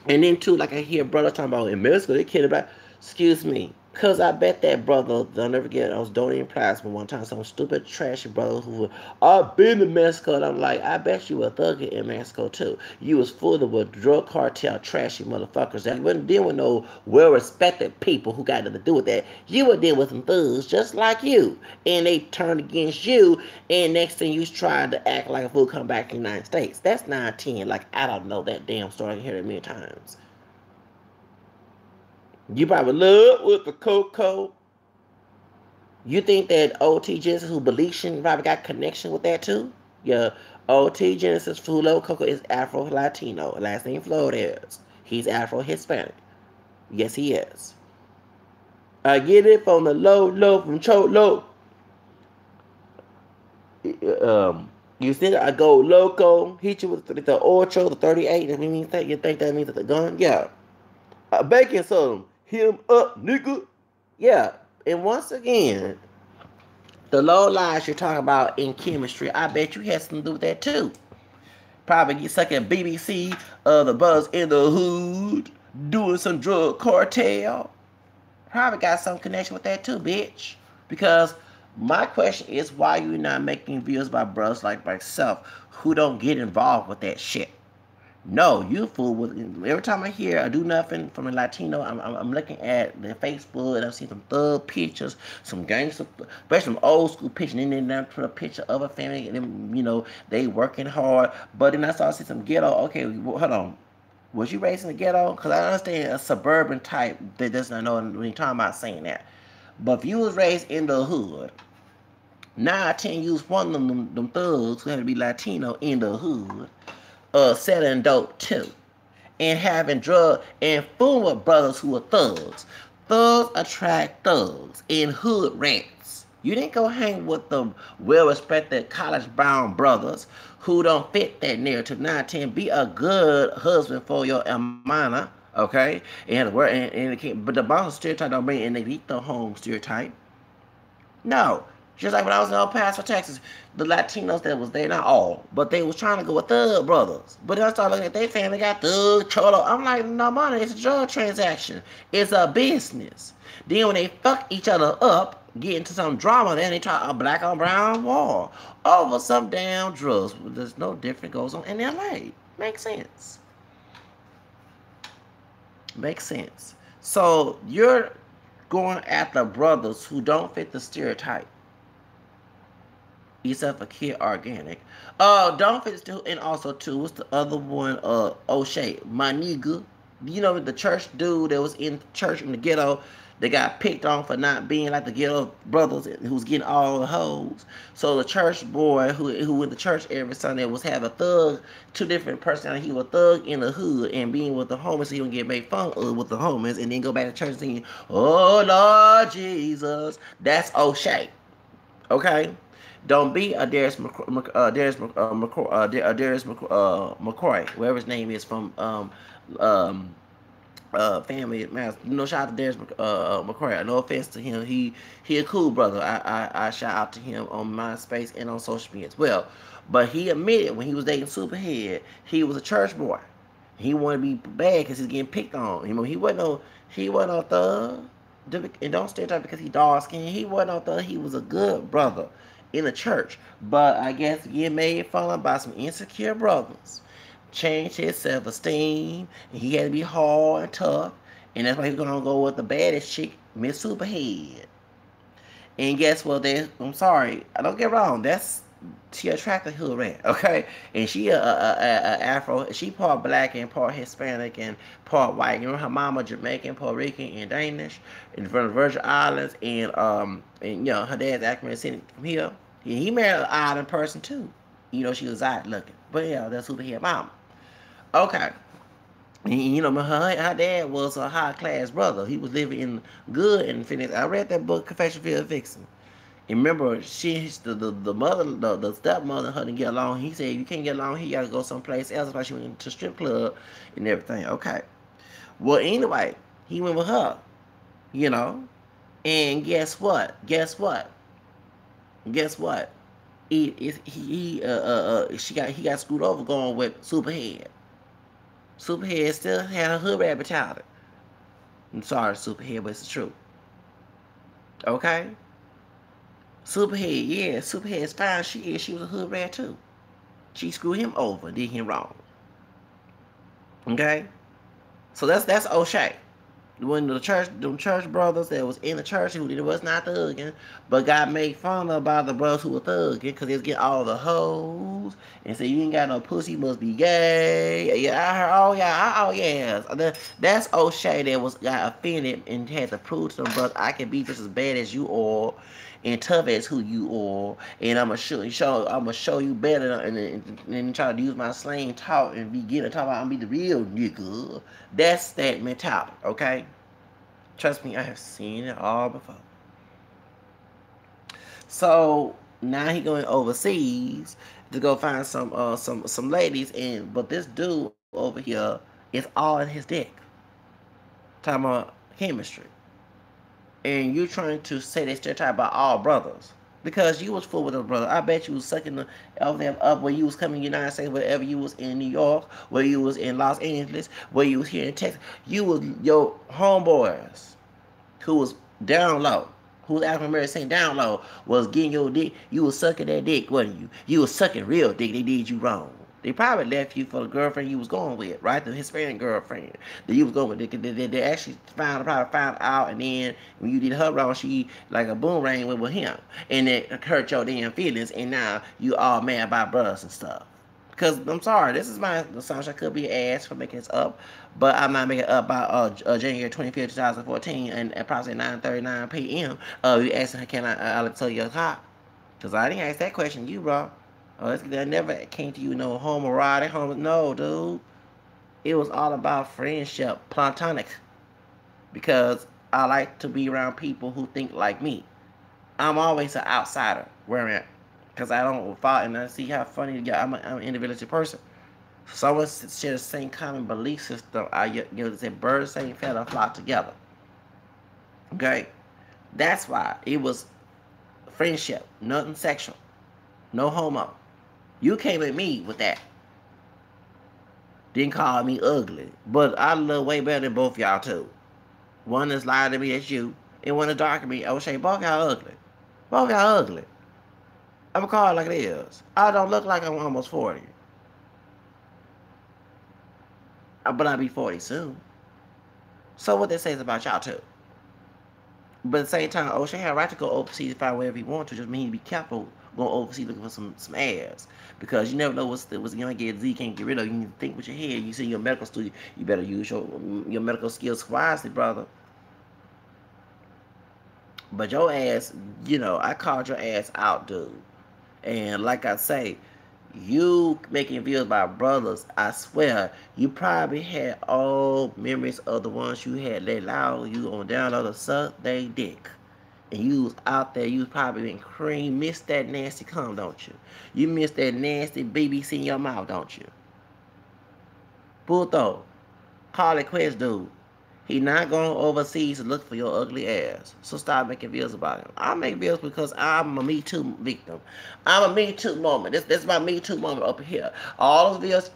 And then too, like I hear brother talking about in middle school, they killed about... Excuse me. Because I bet that brother, I'll never forget, I was donating plasma one time, some stupid, trashy brother who, I've been to Mexico, and I'm like, I bet you were a thug in Mexico too. You was full of a drug cartel, trashy motherfuckers. That you wasn't dealing with no well-respected people who got nothing to do with that. You were dealing with some thugs just like you, and they turned against you, and next thing you was trying to act like a fool, come back to the United States. That's 9-10. Like, I don't know that damn story. I can hear it many times. You probably love with the Coco. You think that OT Genesis, who Belician, probably got connection with that too? Yeah, OT Genesis, who love Coco, is Afro-Latino. Last name Flores. He's Afro-Hispanic. Yes, he is. I get it from the low, from Cholo. You think I go loco, hit you with the Ocho, the 38, and you think that means that the gun? Yeah. Bacon some. Him up, nigga. Yeah. And once again, the low lies you're talking about in chemistry, I bet you had something to do with that too. Probably get stuck at BBC, the brothers in the hood, doing some drug cartel. Probably got some connection with that too, bitch. Because my question is, why you not making videos by brothers like myself who don't get involved with that shit? No, you fool with every time I hear I do nothing from a Latino, I'm looking at the Facebook and I see some thug pictures, some gangster, especially some old school pictures, and then they put a picture of a family and then they working hard. But then I start to see some ghetto. Okay, hold on. Was you raised in the ghetto? Because I understand a suburban type that does not know when you're talking about saying that. But if you was raised in the hood, 9 10 you was one of them thugs who had to be Latino in the hood, selling dope too, and having drug and fooling with brothers who are thugs. Thugs attract thugs and hood rats. You didn't go hang with the well-respected college-bound brothers who don't fit that narrative. 9 10 be a good husband for your hermana, okay? But the boss stereotype don't bring in the home stereotype. No. Just like when I was in El Paso, Texas, the Latinos that was there, not all, but they was trying to go with thug brothers. But then I started looking at their family, got thug, cholo. I'm like, no money, it's a drug transaction. It's a business. Then when they fuck each other up, get into some drama, then they try a black on brown war over some damn drugs. There's no different goes on in LA. Makes sense. Makes sense. So you're going after brothers who don't fit the stereotype. Except for Kid Organic. Don't fit still, and also too, what's the other one? Oshay, my nigga. You know the church dude that was in church in the ghetto that got picked on for not being like the ghetto brothers who's getting all the hoes. So the church boy who went to church every Sunday was having a thug, two different personalities. He was a thug in the hood and being with the homies so he would get made fun of with the homies and then go back to church singing, "Oh Lord Jesus." That's Oshay. Okay? Don't be a McCoy, whatever his name is from family man. Shout out to Darius McCoy. No offense to him. He a cool brother. I shout out to him on MySpace and on social media as well. But he admitted when he was dating Superhead, he was a church boy. He wanted to be bad because he's getting picked on. He wasn't no thug. And don't stereotype because he dark skinned. He wasn't no thug. He was a good brother in the church, but I guess getting made fun of by some insecure brothers changed his self-esteem, and he had to be hard and tough, and that's why he's gonna go with the baddest chick, Miss Superhead. And guess what? I'm sorry, I don't get wrong. She attracted hood rat, okay? And she a Afro. She part black and part Hispanic and part white. Her mama Jamaican, Puerto Rican, and Danish, and from the Virgin Islands. And her dad's African from here. He married an island person too. She was odd looking, but yeah, that's who he had mama. Okay. And, her dad was a high class brother. He was living in good in Phoenix. I read that book, Confession of a Vixen. And remember, the mother, the stepmother, her didn't get along. He said, "You can't get along here. You gotta go someplace else." That's why she went to strip club and everything. Okay. Well, anyway, he went with her. And guess what? He got screwed over going with Superhead. Superhead still had a hood rat mentality. I'm sorry, Superhead, but it's the truth. Okay. Superhead's fine. She was a hood rat too. She screwed him over, did him wrong. Okay? So that's Oshay. When them church brothers that was in the church who was not thugging, but got made fun of by the brothers who were thugging because they was getting all the hoes and say you ain't got no pussy, you must be gay. Yeah, I heard, oh yeah. That's Oshay that got offended and had to prove to them brothers I can be just as bad as you are and tough as who you are, and I'm gonna show you better, and try to use my slang talk and talk about I'm be the real nigga. That's that mentality, okay? Trust me, I have seen it all before. So now he going overseas to go find some ladies, but this dude over here is all in his dick. Talking about chemistry. And you trying to say that stereotype about all brothers because you was full with a brother. I bet you was sucking them up when you was coming to the United States, wherever you was in New York, where you was in Los Angeles, where you was here in Texas. You was your homeboys who was down low, who was African American saying down low, was getting your dick. You was sucking that dick, wasn't you? You was sucking real dick. They did you wrong. They probably left you for the girlfriend you was going with, right? The Hispanic girlfriend that you was going with. They actually probably found out, and then when you did her wrong, she like a boomerang went with him, and it hurt your damn feelings, and now you all mad about brothers and stuff. Because I'm sorry, this is my assumption. I could be asked for making this up, but I'm not making it up by January 25th, 2014, and at approximately 9:39 p.m. You asking her, can I tell you a cop? Because I didn't ask that question to you, bro. Oh, that never came to you no homoerotic, no, dude. It was all about friendship, platonic. Because I like to be around people who think like me. I'm always an outsider where I'm at. Because I don't follow, and I see how funny you got. I'm an individualistic person. Someone share the same common belief system. Say birds, same feather, flock together. Okay? That's why it was friendship, nothing sexual, no homo. You came at me with that. Didn't call me ugly. But I look way better than both y'all too. One is lighter than me, that's you. And one is darker than me, Oshay. Both y'all ugly. Both y'all ugly. I'm gonna call it like it is. I don't look like I'm almost 40. But I'll be 40 soon. So what that says about y'all too. But at the same time, Oshay had a right to go overseas to find wherever he wanted to. Just mean to be careful going overseas looking for some ass. Because you never know what's the young kid Z can't get rid of. You need to think with your head. You see your medical student, you better use your medical skills wisely, brother. But your ass, I called your ass out, dude. And like I say, you making videos about brothers, I swear, you probably had all memories of the ones you had let out you on download to suck they dick. And you was out there, you was probably been cream, miss that nasty cum, don't you? You miss that nasty BBC in your mouth, don't you? Puto, call it quits, dude. He not going overseas to look for your ugly ass. So stop making videos about him. I make videos because I'm a Me Too victim. I'm a Me Too moment. This is my Me Too moment up here. All those videos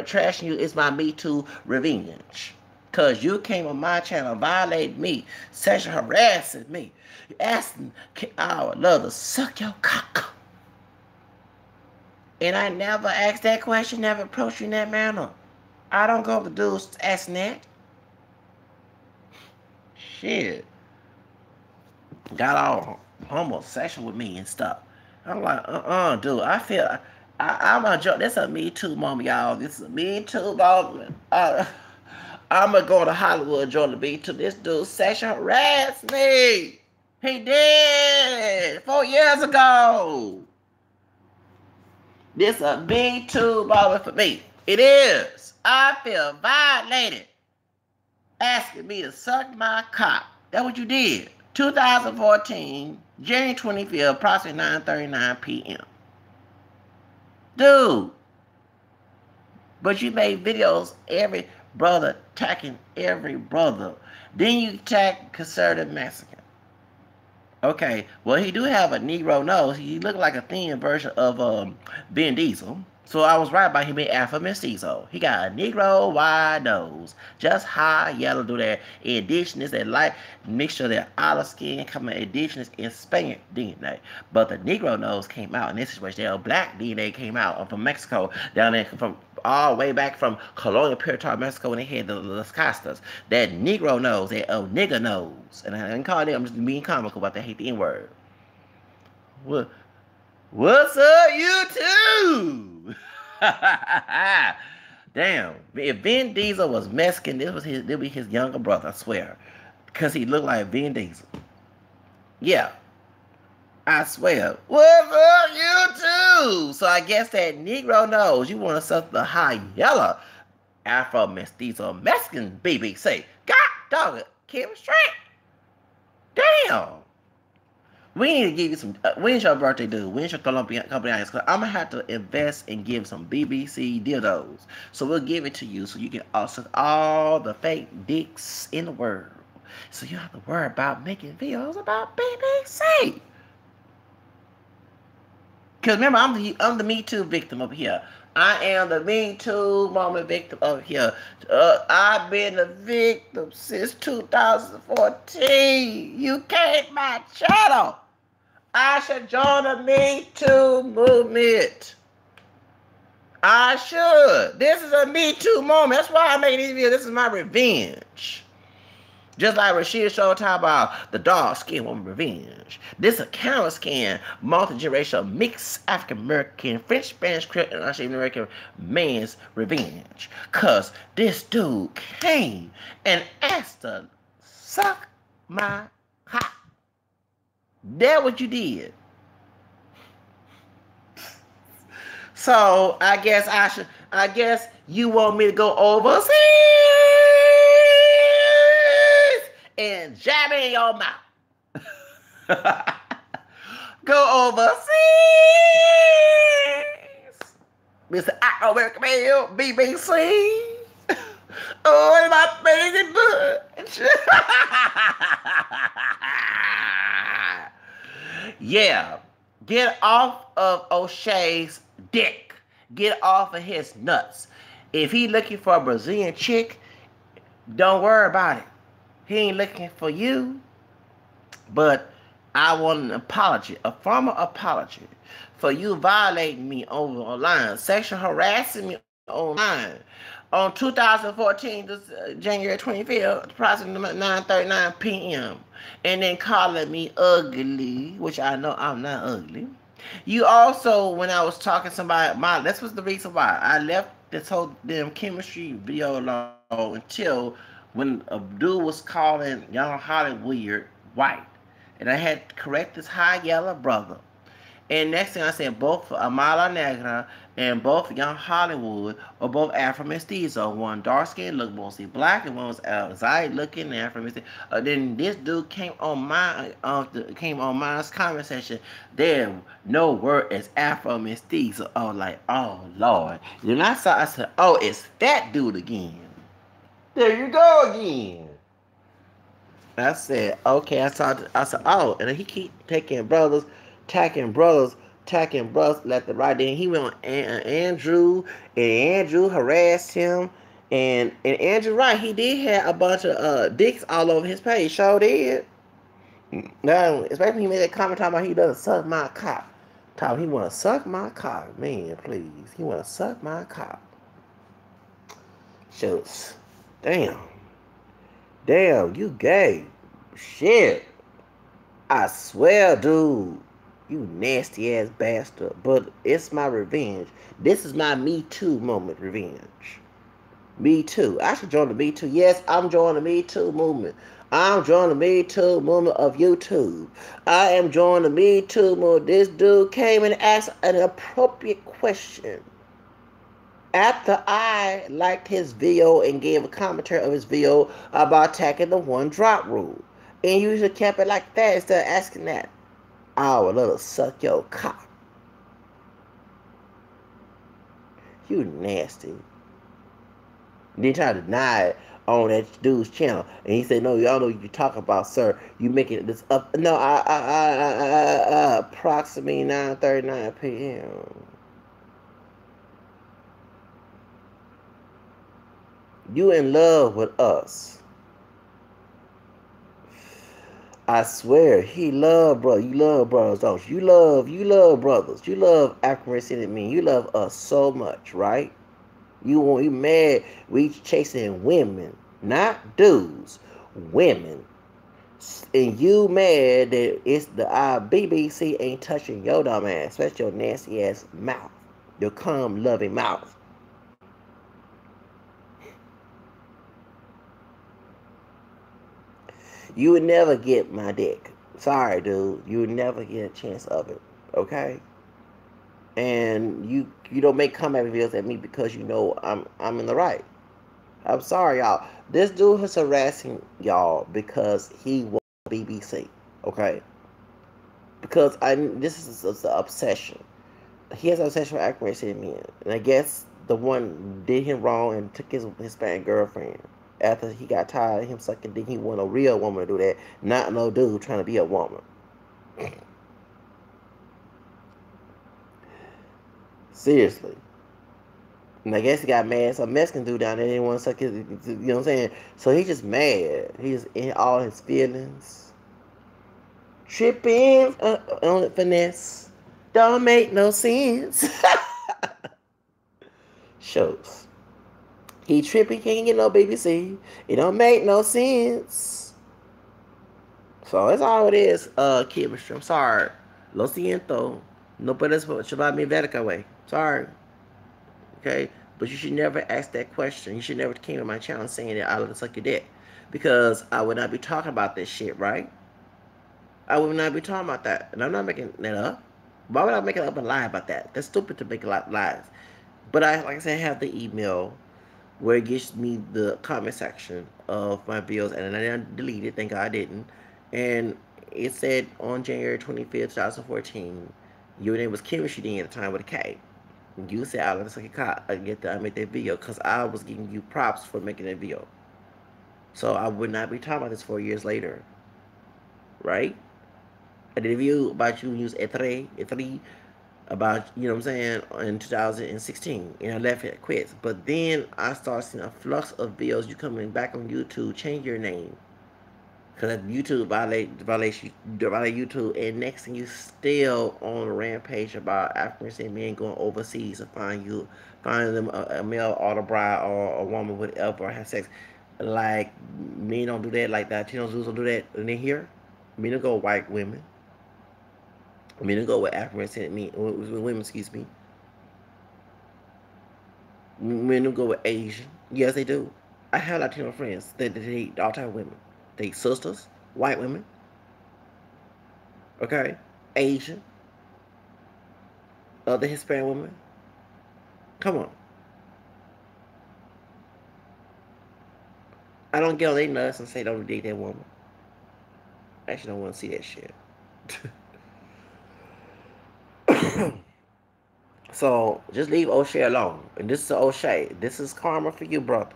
trashing you is my Me Too revenge. Because you came on my channel, violated me, sexually harassing me. You asking, I would love to suck your cock. And I never asked that question, never approached you in that manner. I don't go up to dudes asking that. Shit. Got all homosexual with me and stuff. I'm like, dude, I feel, I'm a joke. This is a Me Too moment, y'all. This is a Me Too moment. I'm gonna go to Hollywood, join the Me Too. This dude sexual harassed me. He did 4 years ago. This is a Me Too moment for me. It is. I feel violated. Asking me to suck my cock. That's what you did. 2014, January 25th, approximately 9:39 p.m. Dude. But you made videos, every brother attacking every brother. Then you attack conservative Mexican. Okay, well, he do have a Negro nose. He looked like a thin version of Vin Diesel. So I was right about him being Alpha Mestizo. He got a Negro wide nose. Just high yellow, do that indigenous, that light mixture, that olive skin, coming indigenous and Spanish DNA. But the Negro nose came out in this situation. That black DNA came out from Mexico, down there from all the way back from colonial period of Mexico when they had the Las Castas. That Negro nose, that nigger nose. And I didn't call them, I'm just being comical about that, I hate the N-word. What's up, YouTube? Damn. If Vin Diesel was Mexican, this would be his younger brother, I swear. Because he looked like Vin Diesel. Yeah. I swear. What's up, YouTube? So I guess that Negro knows you want to suck the high yellow Afro Mestizo Mexican BBC. God dog it. Keep it straight. Damn. We need to give you some. When's your birthday, dude? When's your cumpleaños? Because I'm going to have to invest and give some BBC dildos. So we'll give it to you so you can also all the fake dicks in the world. So you don't have to worry about making videos about BBC. Because remember, I'm the Me Too victim over here. I am the Me Too moment victim over here. I've been a victim since 2014. You came my channel. I should join the Me Too movement. I should. This is a Me Too moment. That's why I made this video. This is my revenge. Just like Rashida Show talk about the dark skin woman revenge. This a camera scan, multi-generational mixed African American, French, Spanish, Creole, and Asian American man's revenge. Cause this dude came and asked to suck my cock. That's what you did. So I guess you want me to go overseas and jab it in your mouth. Go overseas, Mr. American Male, BBC. Oh, my amazing butch. Yeah, get off of Oshay's dick. Get off of his nuts. If he looking for a Brazilian chick, don't worry about it. He ain't looking for you. But I want an apology, a formal apology, for you violating me online, sexual harassing me online. On 2014, January 25th, approximately 9:39 p.m., and then calling me ugly, which I know I'm not ugly. You also, when I was talking to somebody, this was the reason why I left this whole damn chemistry video alone until when a dude was calling Young Hollywood white. And I had to correct this high yellow brother. And next thing I said, both Amala Negra and both Young Hollywood are both Afro-Mestizo. One dark-skinned, looked mostly black, and one was Zai-looking Afro-Mestizo. Then this dude came on my comment section. There no word as Afro-Mestizo. I was like, oh Lord. Then I said, oh, it's that dude again. There you go again. I said, okay. I said, oh, and then he keep taking brothers. Attacking brothers left and right. Then he went on Andrew, and Andrew harassed him. And Andrew, right, he did have a bunch of dicks all over his page. Sure did. Now, especially when he made that comment talking about he doesn't suck my cock. He want to suck my cock. Man, please. He want to suck my cock. Shucks. Damn, you gay. Shit. I swear, dude. You nasty ass bastard. But it's my revenge. This is my Me Too moment revenge. Me Too. I should join the Me Too. Yes, I'm joining the Me Too movement. I'm joining the Me Too movement of YouTube. I am joining the Me Too movement. This dude came and asked an appropriate question. After I liked his video and gave a commentary of his video about attacking the one drop rule. And you should kept it like that instead of asking that. I would love to suck your cock. You nasty. Then try to deny it on that dude's channel. And he said, no, y'all know what you talk about, sir. You making this up. No, approximately 9:39 p.m. You in love with us. I swear, he love brother. You love brothers, don't you? You love brothers. You love African men. You love us so much, right? You mad we chasing women, not dudes, women. And you mad that it's the BBC ain't touching your dumb ass, especially your nasty ass mouth, your cum loving mouth. You would never get my dick. Sorry, dude. You would never get a chance of it. Okay? And you don't make comeback videos at me because you know I'm in the right. I'm sorry, y'all. This dude is harassing y'all because he wants BBC. Okay? Because this is an obsession. He has an obsession with accuracy in men. And I guess the one did him wrong and took his Hispanic girlfriend. After he got tired of him sucking dick, he want a real woman to do that, not no dude trying to be a woman. Seriously. And I guess he got mad. Some Mexican dude down there didn't want to suck his, you know what I'm saying? So he's just mad. He's in all his feelings. Tripping on the finesse. Don't make no sense. Shows. He tripping, can't get no BBC. It don't make no sense. So that's all it is, chemistry. I'm sorry. Lo siento. No puedes llevar mi verga way. Sorry. Okay? But you should never ask that question. You should never came to my channel saying that I would suck your dick. Because I would not be talking about this shit, right? I would not be talking about that. And I'm not making that up. Why would I make it up and lie about that? That's stupid to make a lot of lies. But like I said, I have the email where it gives me the comment section of my videos, and I didn't delete it. Thank God I didn't. And it said on January 25th, 2014, your name was Chemistry Dean at the time with a K. You said I look like a cop. I made that video because I was giving you props for making that video. So I would not be talking about this 4 years later, right? I did a video about you use E3 about, you know what I'm saying, in 2016, and I left it quits. But then I started seeing a flux of videos you coming back on YouTube, change your name. Because YouTube violate YouTube, and next thing you still on a rampage about African men going overseas to find them a male or a bride or a woman, whatever, or have sex. Like, men don't do that, like Latinos don't do that, and then here, men don't go with white women. Men don't go with African women, excuse me. Men don't go with Asian. Yes, they do. I have Latino friends that date all type of women. They sisters, white women, okay, Asian, other Hispanic women. Come on. I don't get on their nuts and say don't date that woman. I actually don't want to see that shit. So just leave Oshay alone. And this is Oshay. This is karma for you, brother.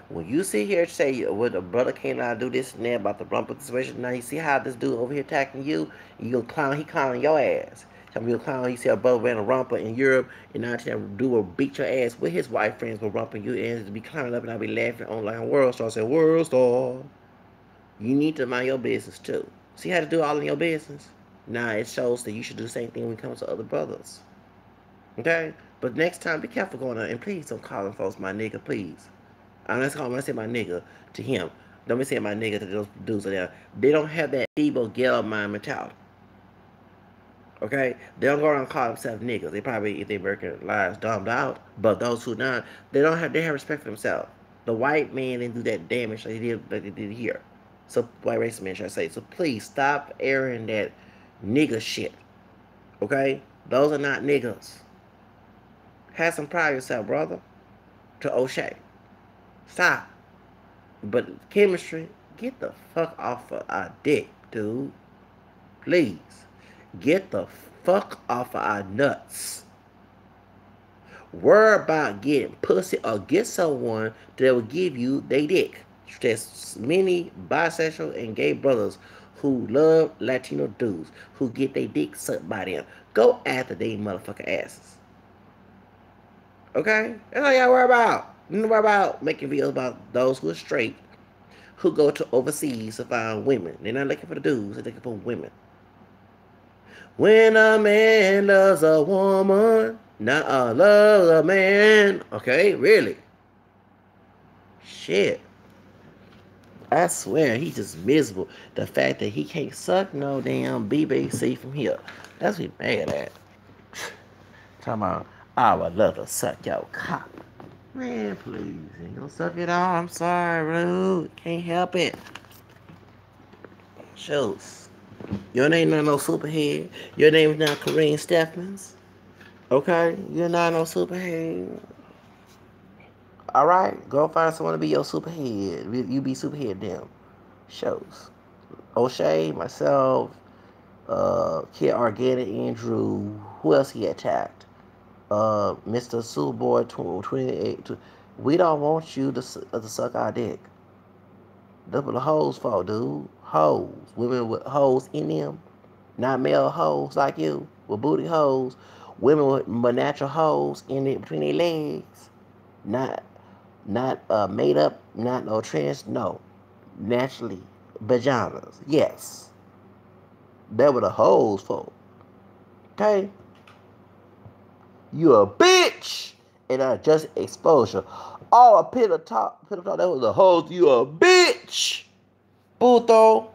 When you sit here and say, well, the brother came out and do this and that about the rumble situation, now you see how this dude over here attacking you, you gonna clown, he clowning your ass. Tell me you clown, he said a brother ran a rumper in Europe, and now tell him dude will beat your ass with his white friends will rumping you, and to be clowning up and I'll be laughing on like a world star. I said, world star. You need to mind your business too. See how to do all in your business? Now it shows that you should do the same thing when it comes to other brothers. Okay? But next time, be careful going on, and please don't call them folks my nigga, please. I'm not calling when I say my nigga to him. Don't be saying my nigga to those dudes there. They don't have that feeble ghetto mind mentality. Okay? They don't go around and call themselves niggas. They probably, if they work their lives, dumbed out. But those who not, they have respect for themselves. The white man didn't do that damage like they did here. So white racist man should I say. So please stop airing that nigga shit. Okay? Those are not niggas. Have some pride in yourself, brother. To Oshay. Stop. But chemistry, get the fuck off of our dick, dude. Please. Get the fuck off of our nuts. Worry about getting pussy or get someone that will give you their dick. There's many bisexual and gay brothers who love Latino dudes who get their dick sucked by them. Go after they motherfucking asses. Okay? That's all y'all worry about. You don't worry about making videos about those who are straight who go to overseas to find women. They're not looking for the dudes, they're looking for women. When a man loves a woman, not a love a man. Okay, really? Shit. I swear, he's just miserable. The fact that he can't suck no damn BBC from here. That's what he's mad at. Talking about, I would love to suck your cock. Man, please, ain't gonna suck it all. I'm sorry, rude. Can't help it. Shows. Your name not no superhead. Your name is not Kareem Steffens. Okay? You're not no superhead. Alright? Go find someone to be your superhead. You be superhead them. Shows. Oshay, myself, Kid Organic, Andrew. Who else he attacked? Mr. Superboy 28. We don't want you to suck our dick. That's what the hoes for, dude. Hoes. Women with hoes in them. Not male hoes like you. With booty hoes. Women with natural hoes in it between their legs. Not made up, not no trans, no. Naturally. Vaginas. Yes. That's what the hoes for. Okay? You a bitch and just exposure. Oh, a pillow talk, that was a hoe, you a bitch. Puto.